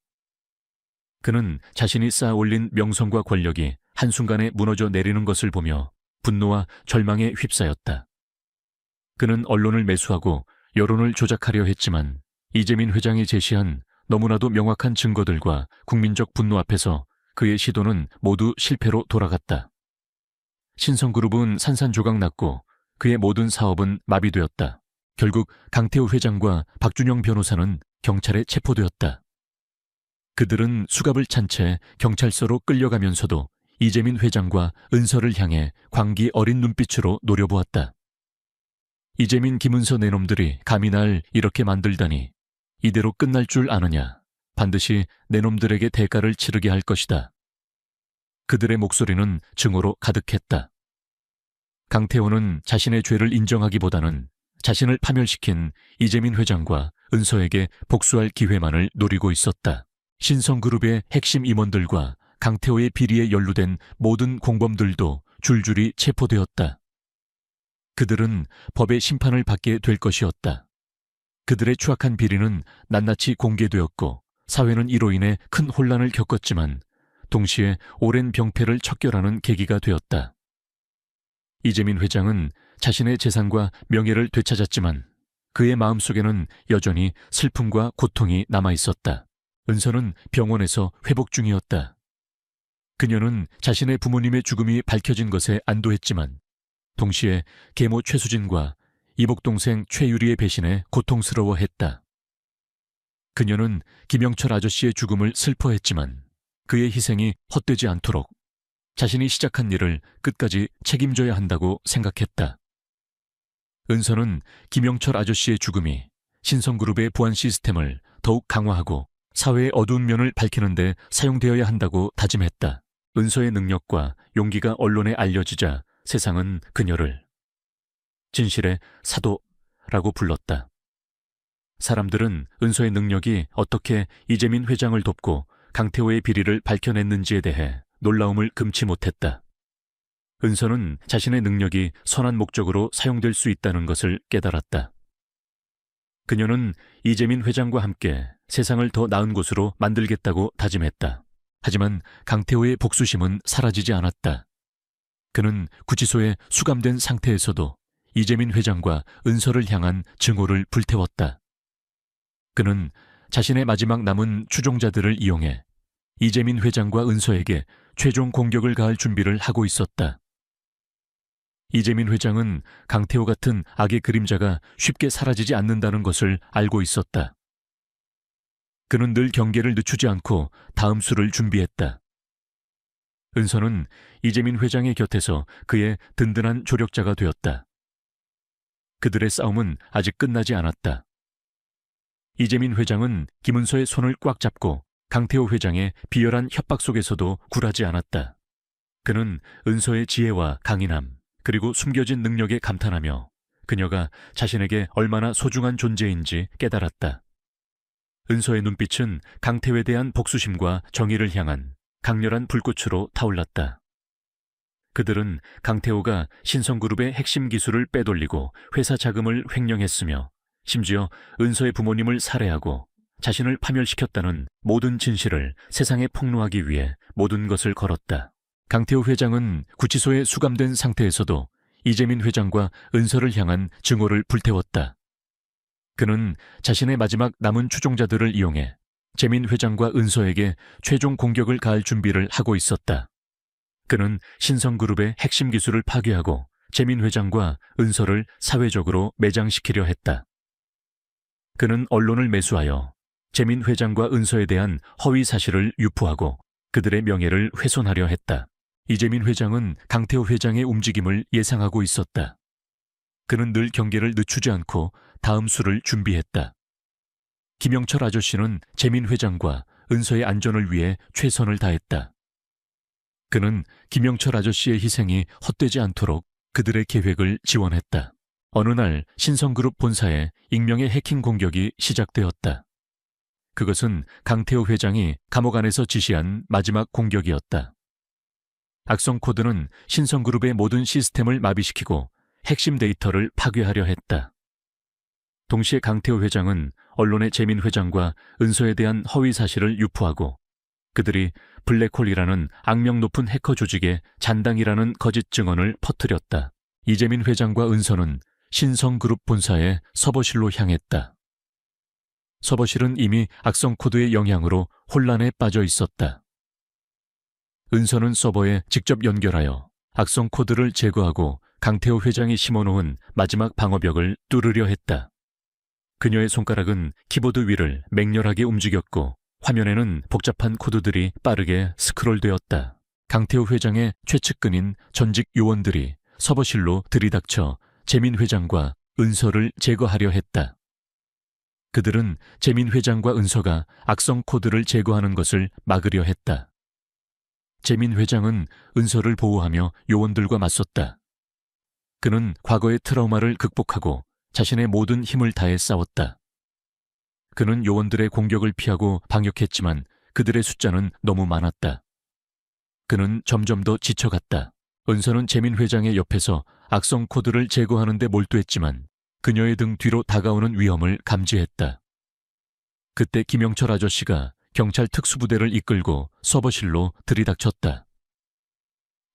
그는 자신이 쌓아올린 명성과 권력이 한순간에 무너져 내리는 것을 보며 분노와 절망에 휩싸였다. 그는 언론을 매수하고 여론을 조작하려 했지만 이재민 회장이 제시한 너무나도 명확한 증거들과 국민적 분노 앞에서 그의 시도는 모두 실패로 돌아갔다. 신성그룹은 산산조각 났고 그의 모든 사업은 마비되었다. 결국 강태호 회장과 박준영 변호사는 경찰에 체포되었다. 그들은 수갑을 찬 채 경찰서로 끌려가면서도 이재민 회장과 은서를 향해 광기 어린 눈빛으로 노려보았다. 이재민 김은서 내놈들이 감히 날 이렇게 만들다니 이대로 끝날 줄 아느냐. 반드시 내놈들에게 대가를 치르게 할 것이다. 그들의 목소리는 증오로 가득했다. 강태호는 자신의 죄를 인정하기보다는 자신을 파멸시킨 이재민 회장과 은서에게 복수할 기회만을 노리고 있었다. 신성그룹의 핵심 임원들과 강태호의 비리에 연루된 모든 공범들도 줄줄이 체포되었다. 그들은 법의 심판을 받게 될 것이었다. 그들의 추악한 비리는 낱낱이 공개되었고 사회는 이로 인해 큰 혼란을 겪었지만 동시에 오랜 병폐를 척결하는 계기가 되었다. 이재민 회장은 자신의 재산과 명예를 되찾았지만 그의 마음속에는 여전히 슬픔과 고통이 남아있었다. 은서는 병원에서 회복 중이었다. 그녀는 자신의 부모님의 죽음이 밝혀진 것에 안도했지만 동시에 계모 최수진과 이복동생 최유리의 배신에 고통스러워했다. 그녀는 김영철 아저씨의 죽음을 슬퍼했지만 그의 희생이 헛되지 않도록 자신이 시작한 일을 끝까지 책임져야 한다고 생각했다. 은서는 김영철 아저씨의 죽음이 신성그룹의 보안 시스템을 더욱 강화하고 사회의 어두운 면을 밝히는 데 사용되어야 한다고 다짐했다. 은서의 능력과 용기가 언론에 알려지자 세상은 그녀를 진실의 사도라고 불렀다. 사람들은 은서의 능력이 어떻게 이재민 회장을 돕고 강태호의 비리를 밝혀냈는지에 대해 놀라움을 금치 못했다. 은서는 자신의 능력이 선한 목적으로 사용될 수 있다는 것을 깨달았다. 그녀는 이재민 회장과 함께 세상을 더 나은 곳으로 만들겠다고 다짐했다. 하지만 강태호의 복수심은 사라지지 않았다. 그는 구치소에 수감된 상태에서도 이재민 회장과 은서를 향한 증오를 불태웠다. 그는 자신의 마지막 남은 추종자들을 이용해 이재민 회장과 은서에게 최종 공격을 가할 준비를 하고 있었다. 이재민 회장은 강태호 같은 악의 그림자가 쉽게 사라지지 않는다는 것을 알고 있었다. 그는 늘 경계를 늦추지 않고 다음 수를 준비했다. 은서는 이재민 회장의 곁에서 그의 든든한 조력자가 되었다. 그들의 싸움은 아직 끝나지 않았다. 이재민 회장은 김은서의 손을 꽉 잡고 강태호 회장의 비열한 협박 속에서도 굴하지 않았다. 그는 은서의 지혜와 강인함, 그리고 숨겨진 능력에 감탄하며 그녀가 자신에게 얼마나 소중한 존재인지 깨달았다. 은서의 눈빛은 강태호에 대한 복수심과 정의를 향한 강렬한 불꽃으로 타올랐다. 그들은 강태호가 신성그룹의 핵심 기술을 빼돌리고 회사 자금을 횡령했으며 심지어 은서의 부모님을 살해하고 자신을 파멸시켰다는 모든 진실을 세상에 폭로하기 위해 모든 것을 걸었다. 강태호 회장은 구치소에 수감된 상태에서도 이재민 회장과 은서를 향한 증오를 불태웠다. 그는 자신의 마지막 남은 추종자들을 이용해 재민 회장과 은서에게 최종 공격을 가할 준비를 하고 있었다. 그는 신성그룹의 핵심 기술을 파괴하고 재민 회장과 은서를 사회적으로 매장시키려 했다. 그는 언론을 매수하여 재민 회장과 은서에 대한 허위 사실을 유포하고 그들의 명예를 훼손하려 했다. 이재민 회장은 강태호 회장의 움직임을 예상하고 있었다. 그는 늘 경계를 늦추지 않고 다음 수를 준비했다. 김영철 아저씨는 재민 회장과 은서의 안전을 위해 최선을 다했다. 그는 김영철 아저씨의 희생이 헛되지 않도록 그들의 계획을 지원했다. 어느 날 신성그룹 본사에 익명의 해킹 공격이 시작되었다. 그것은 강태호 회장이 감옥 안에서 지시한 마지막 공격이었다. 악성 코드는 신성그룹의 모든 시스템을 마비시키고 핵심 데이터를 파괴하려 했다. 동시에 강태호 회장은 언론의 재민 회장과 은서에 대한 허위 사실을 유포하고 그들이 블랙홀이라는 악명 높은 해커 조직의 잔당이라는 거짓 증언을 퍼뜨렸다. 이재민 회장과 은서는 신성그룹 본사의 서버실로 향했다. 서버실은 이미 악성 코드의 영향으로 혼란에 빠져 있었다. 은서는 서버에 직접 연결하여 악성 코드를 제거하고 강태호 회장이 심어놓은 마지막 방어벽을 뚫으려 했다. 그녀의 손가락은 키보드 위를 맹렬하게 움직였고 화면에는 복잡한 코드들이 빠르게 스크롤되었다. 강태호 회장의 최측근인 전직 요원들이 서버실로 들이닥쳐 재민 회장과 은서를 제거하려 했다. 그들은 재민 회장과 은서가 악성 코드를 제거하는 것을 막으려 했다. 재민 회장은 은서를 보호하며 요원들과 맞섰다. 그는 과거의 트라우마를 극복하고 자신의 모든 힘을 다해 싸웠다. 그는 요원들의 공격을 피하고 방역했지만 그들의 숫자는 너무 많았다. 그는 점점 더 지쳐갔다. 은서는 재민 회장의 옆에서 악성 코드를 제거하는 데 몰두했지만 그녀의 등 뒤로 다가오는 위험을 감지했다. 그때 김영철 아저씨가 경찰 특수부대를 이끌고 서버실로 들이닥쳤다.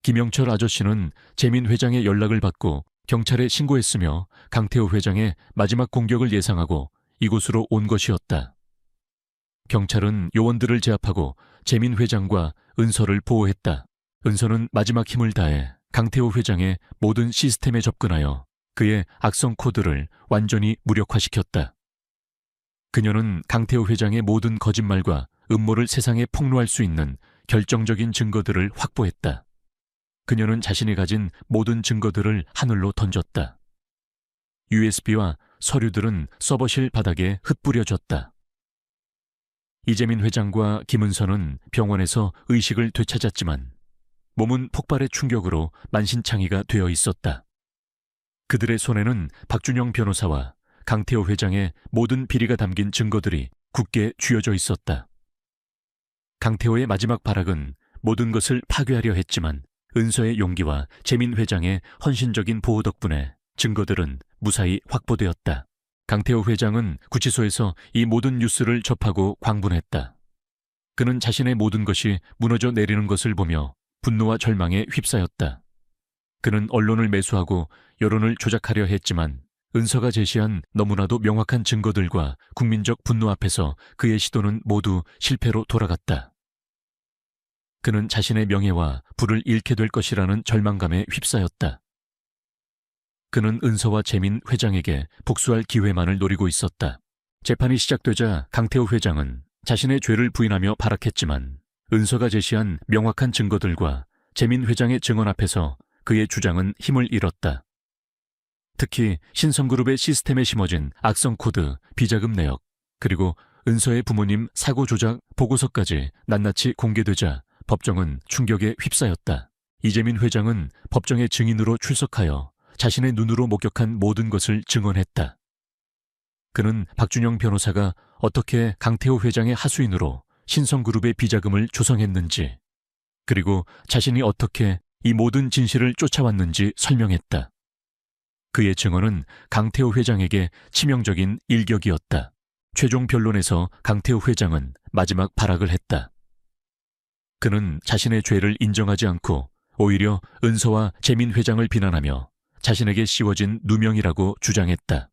김영철 아저씨는 재민 회장의 연락을 받고 경찰에 신고했으며 강태호 회장의 마지막 공격을 예상하고 이곳으로 온 것이었다. 경찰은 요원들을 제압하고 재민 회장과 은서를 보호했다. 은서는 마지막 힘을 다해 강태호 회장의 모든 시스템에 접근하여 그의 악성 코드를 완전히 무력화시켰다. 그녀는 강태호 회장의 모든 거짓말과 음모를 세상에 폭로할 수 있는 결정적인 증거들을 확보했다. 그녀는 자신이 가진 모든 증거들을 하늘로 던졌다. USB와 서류들은 서버실 바닥에 흩뿌려졌다. 이재민 회장과 김은서는 병원에서 의식을 되찾았지만 몸은 폭발의 충격으로 만신창이가 되어 있었다. 그들의 손에는 박준영 변호사와 강태호 회장의 모든 비리가 담긴 증거들이 굳게 쥐어져 있었다. 강태호의 마지막 발악은 모든 것을 파괴하려 했지만 은서의 용기와 재민 회장의 헌신적인 보호 덕분에 증거들은 무사히 확보되었다. 강태호 회장은 구치소에서 이 모든 뉴스를 접하고 광분했다. 그는 자신의 모든 것이 무너져 내리는 것을 보며 분노와 절망에 휩싸였다. 그는 언론을 매수하고 여론을 조작하려 했지만 은서가 제시한 너무나도 명확한 증거들과 국민적 분노 앞에서 그의 시도는 모두 실패로 돌아갔다. 그는 자신의 명예와 부를 잃게 될 것이라는 절망감에 휩싸였다. 그는 은서와 재민 회장에게 복수할 기회만을 노리고 있었다. 재판이 시작되자 강태호 회장은 자신의 죄를 부인하며 발악했지만 은서가 제시한 명확한 증거들과 재민 회장의 증언 앞에서 그의 주장은 힘을 잃었다. 특히 신성그룹의 시스템에 심어진 악성 코드, 비자금 내역, 그리고 은서의 부모님 사고 조작 보고서까지 낱낱이 공개되자 법정은 충격에 휩싸였다. 이재민 회장은 법정의 증인으로 출석하여 자신의 눈으로 목격한 모든 것을 증언했다. 그는 박준영 변호사가 어떻게 강태호 회장의 하수인으로 신성그룹의 비자금을 조성했는지, 그리고 자신이 어떻게 이 모든 진실을 쫓아왔는지 설명했다. 그의 증언은 강태호 회장에게 치명적인 일격이었다. 최종 변론에서 강태호 회장은 마지막 발악을 했다. 그는 자신의 죄를 인정하지 않고 오히려 은서와 재민 회장을 비난하며 자신에게 씌워진 누명이라고 주장했다.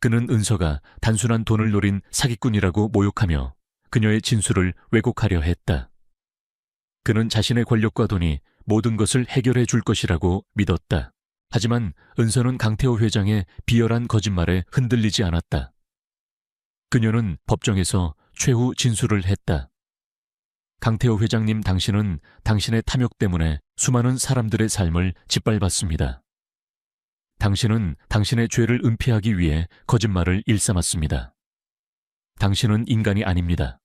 그는 은서가 단순한 돈을 노린 사기꾼이라고 모욕하며 그녀의 진술을 왜곡하려 했다. 그는 자신의 권력과 돈이 모든 것을 해결해 줄 것이라고 믿었다. 하지만 은서는 강태호 회장의 비열한 거짓말에 흔들리지 않았다. 그녀는 법정에서 최후 진술을 했다. 강태호 회장님, 당신은 당신의 탐욕 때문에 수많은 사람들의 삶을 짓밟았습니다. 당신은 당신의 죄를 은폐하기 위해 거짓말을 일삼았습니다. 당신은 인간이 아닙니다.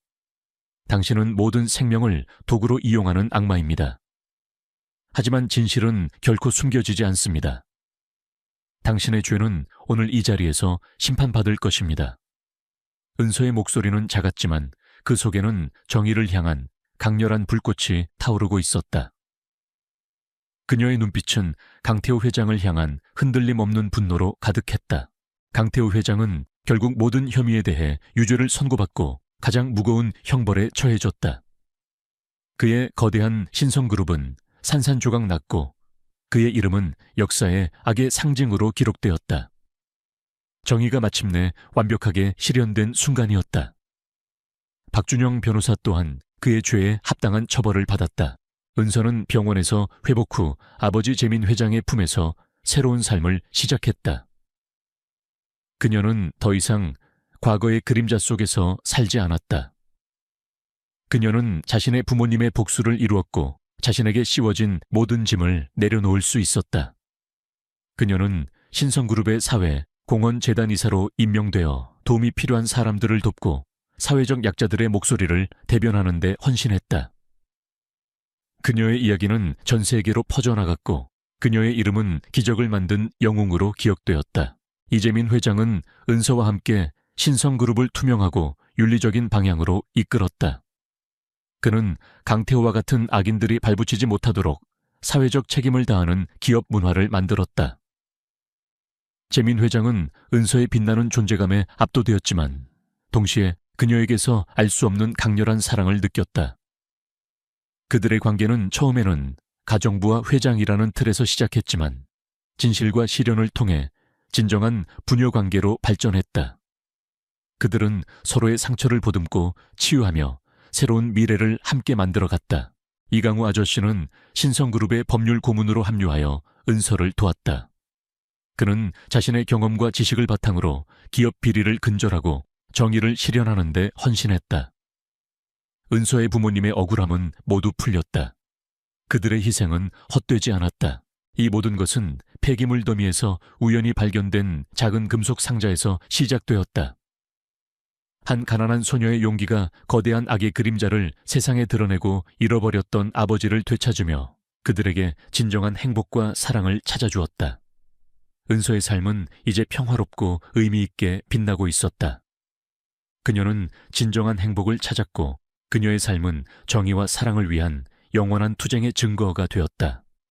당신은 모든 생명을 도구로 이용하는 악마입니다. 하지만 진실은 결코 숨겨지지 않습니다. 당신의 죄는 오늘 이 자리에서 심판받을 것입니다. 은서의 목소리는 작았지만 그 속에는 정의를 향한 강렬한 불꽃이 타오르고 있었다. 그녀의 눈빛은 강태호 회장을 향한 흔들림 없는 분노로 가득했다. 강태호 회장은 결국 모든 혐의에 대해 유죄를 선고받고 가장 무거운 형벌에 처해졌다. 그의 거대한 신성그룹은 산산조각 났고 그의 이름은 역사의 악의 상징으로 기록되었다. 정의가 마침내 완벽하게 실현된 순간이었다. 박준영 변호사 또한 그의 죄에 합당한 처벌을 받았다. 은서는 병원에서 회복 후 아버지 재민 회장의 품에서 새로운 삶을 시작했다. 그녀는 더 이상 과거의 그림자 속에서 살지 않았다. 그녀는 자신의 부모님의 복수를 이루었고 자신에게 씌워진 모든 짐을 내려놓을 수 있었다. 그녀는 신성그룹의 사회 공헌재단 이사로 임명되어 도움이 필요한 사람들을 돕고 사회적 약자들의 목소리를 대변하는 데 헌신했다. 그녀의 이야기는 전 세계로 퍼져나갔고 그녀의 이름은 기적을 만든 영웅으로 기억되었다. 이재민 회장은 은서와 함께 신성그룹을 투명하고 윤리적인 방향으로 이끌었다. 그는 강태호와 같은 악인들이 발붙이지 못하도록 사회적 책임을 다하는 기업 문화를 만들었다. 재민 회장은 은서의 빛나는 존재감에 압도되었지만 동시에 그녀에게서 알 수 없는 강렬한 사랑을 느꼈다. 그들의 관계는 처음에는 가정부와 회장이라는 틀에서 시작했지만 진실과 실현을 통해 진정한 부녀 관계로 발전했다. 그들은 서로의 상처를 보듬고 치유하며 새로운 미래를 함께 만들어갔다. 이강우 아저씨는 신성그룹의 법률 고문으로 합류하여 은서를 도왔다. 그는 자신의 경험과 지식을 바탕으로 기업 비리를 근절하고 정의를 실현하는 데 헌신했다. 은서의 부모님의 억울함은 모두 풀렸다. 그들의 희생은 헛되지 않았다. 이 모든 것은 폐기물 더미에서 우연히 발견된 작은 금속 상자에서 시작되었다. 한 가난한 소녀의 용기가 거대한 악의 그림자를 세상에 드러내고 잃어버렸던 아버지를 되찾으며 그들에게 진정한 행복과 사랑을 찾아주었다. 은서의 삶은 이제 평화롭고 의미 있게 빛나고 있었다. 그녀는 진정한 행복을 찾았고 그녀의 삶은 정의와 사랑을 위한 영원한 투쟁의 증거가 되었다.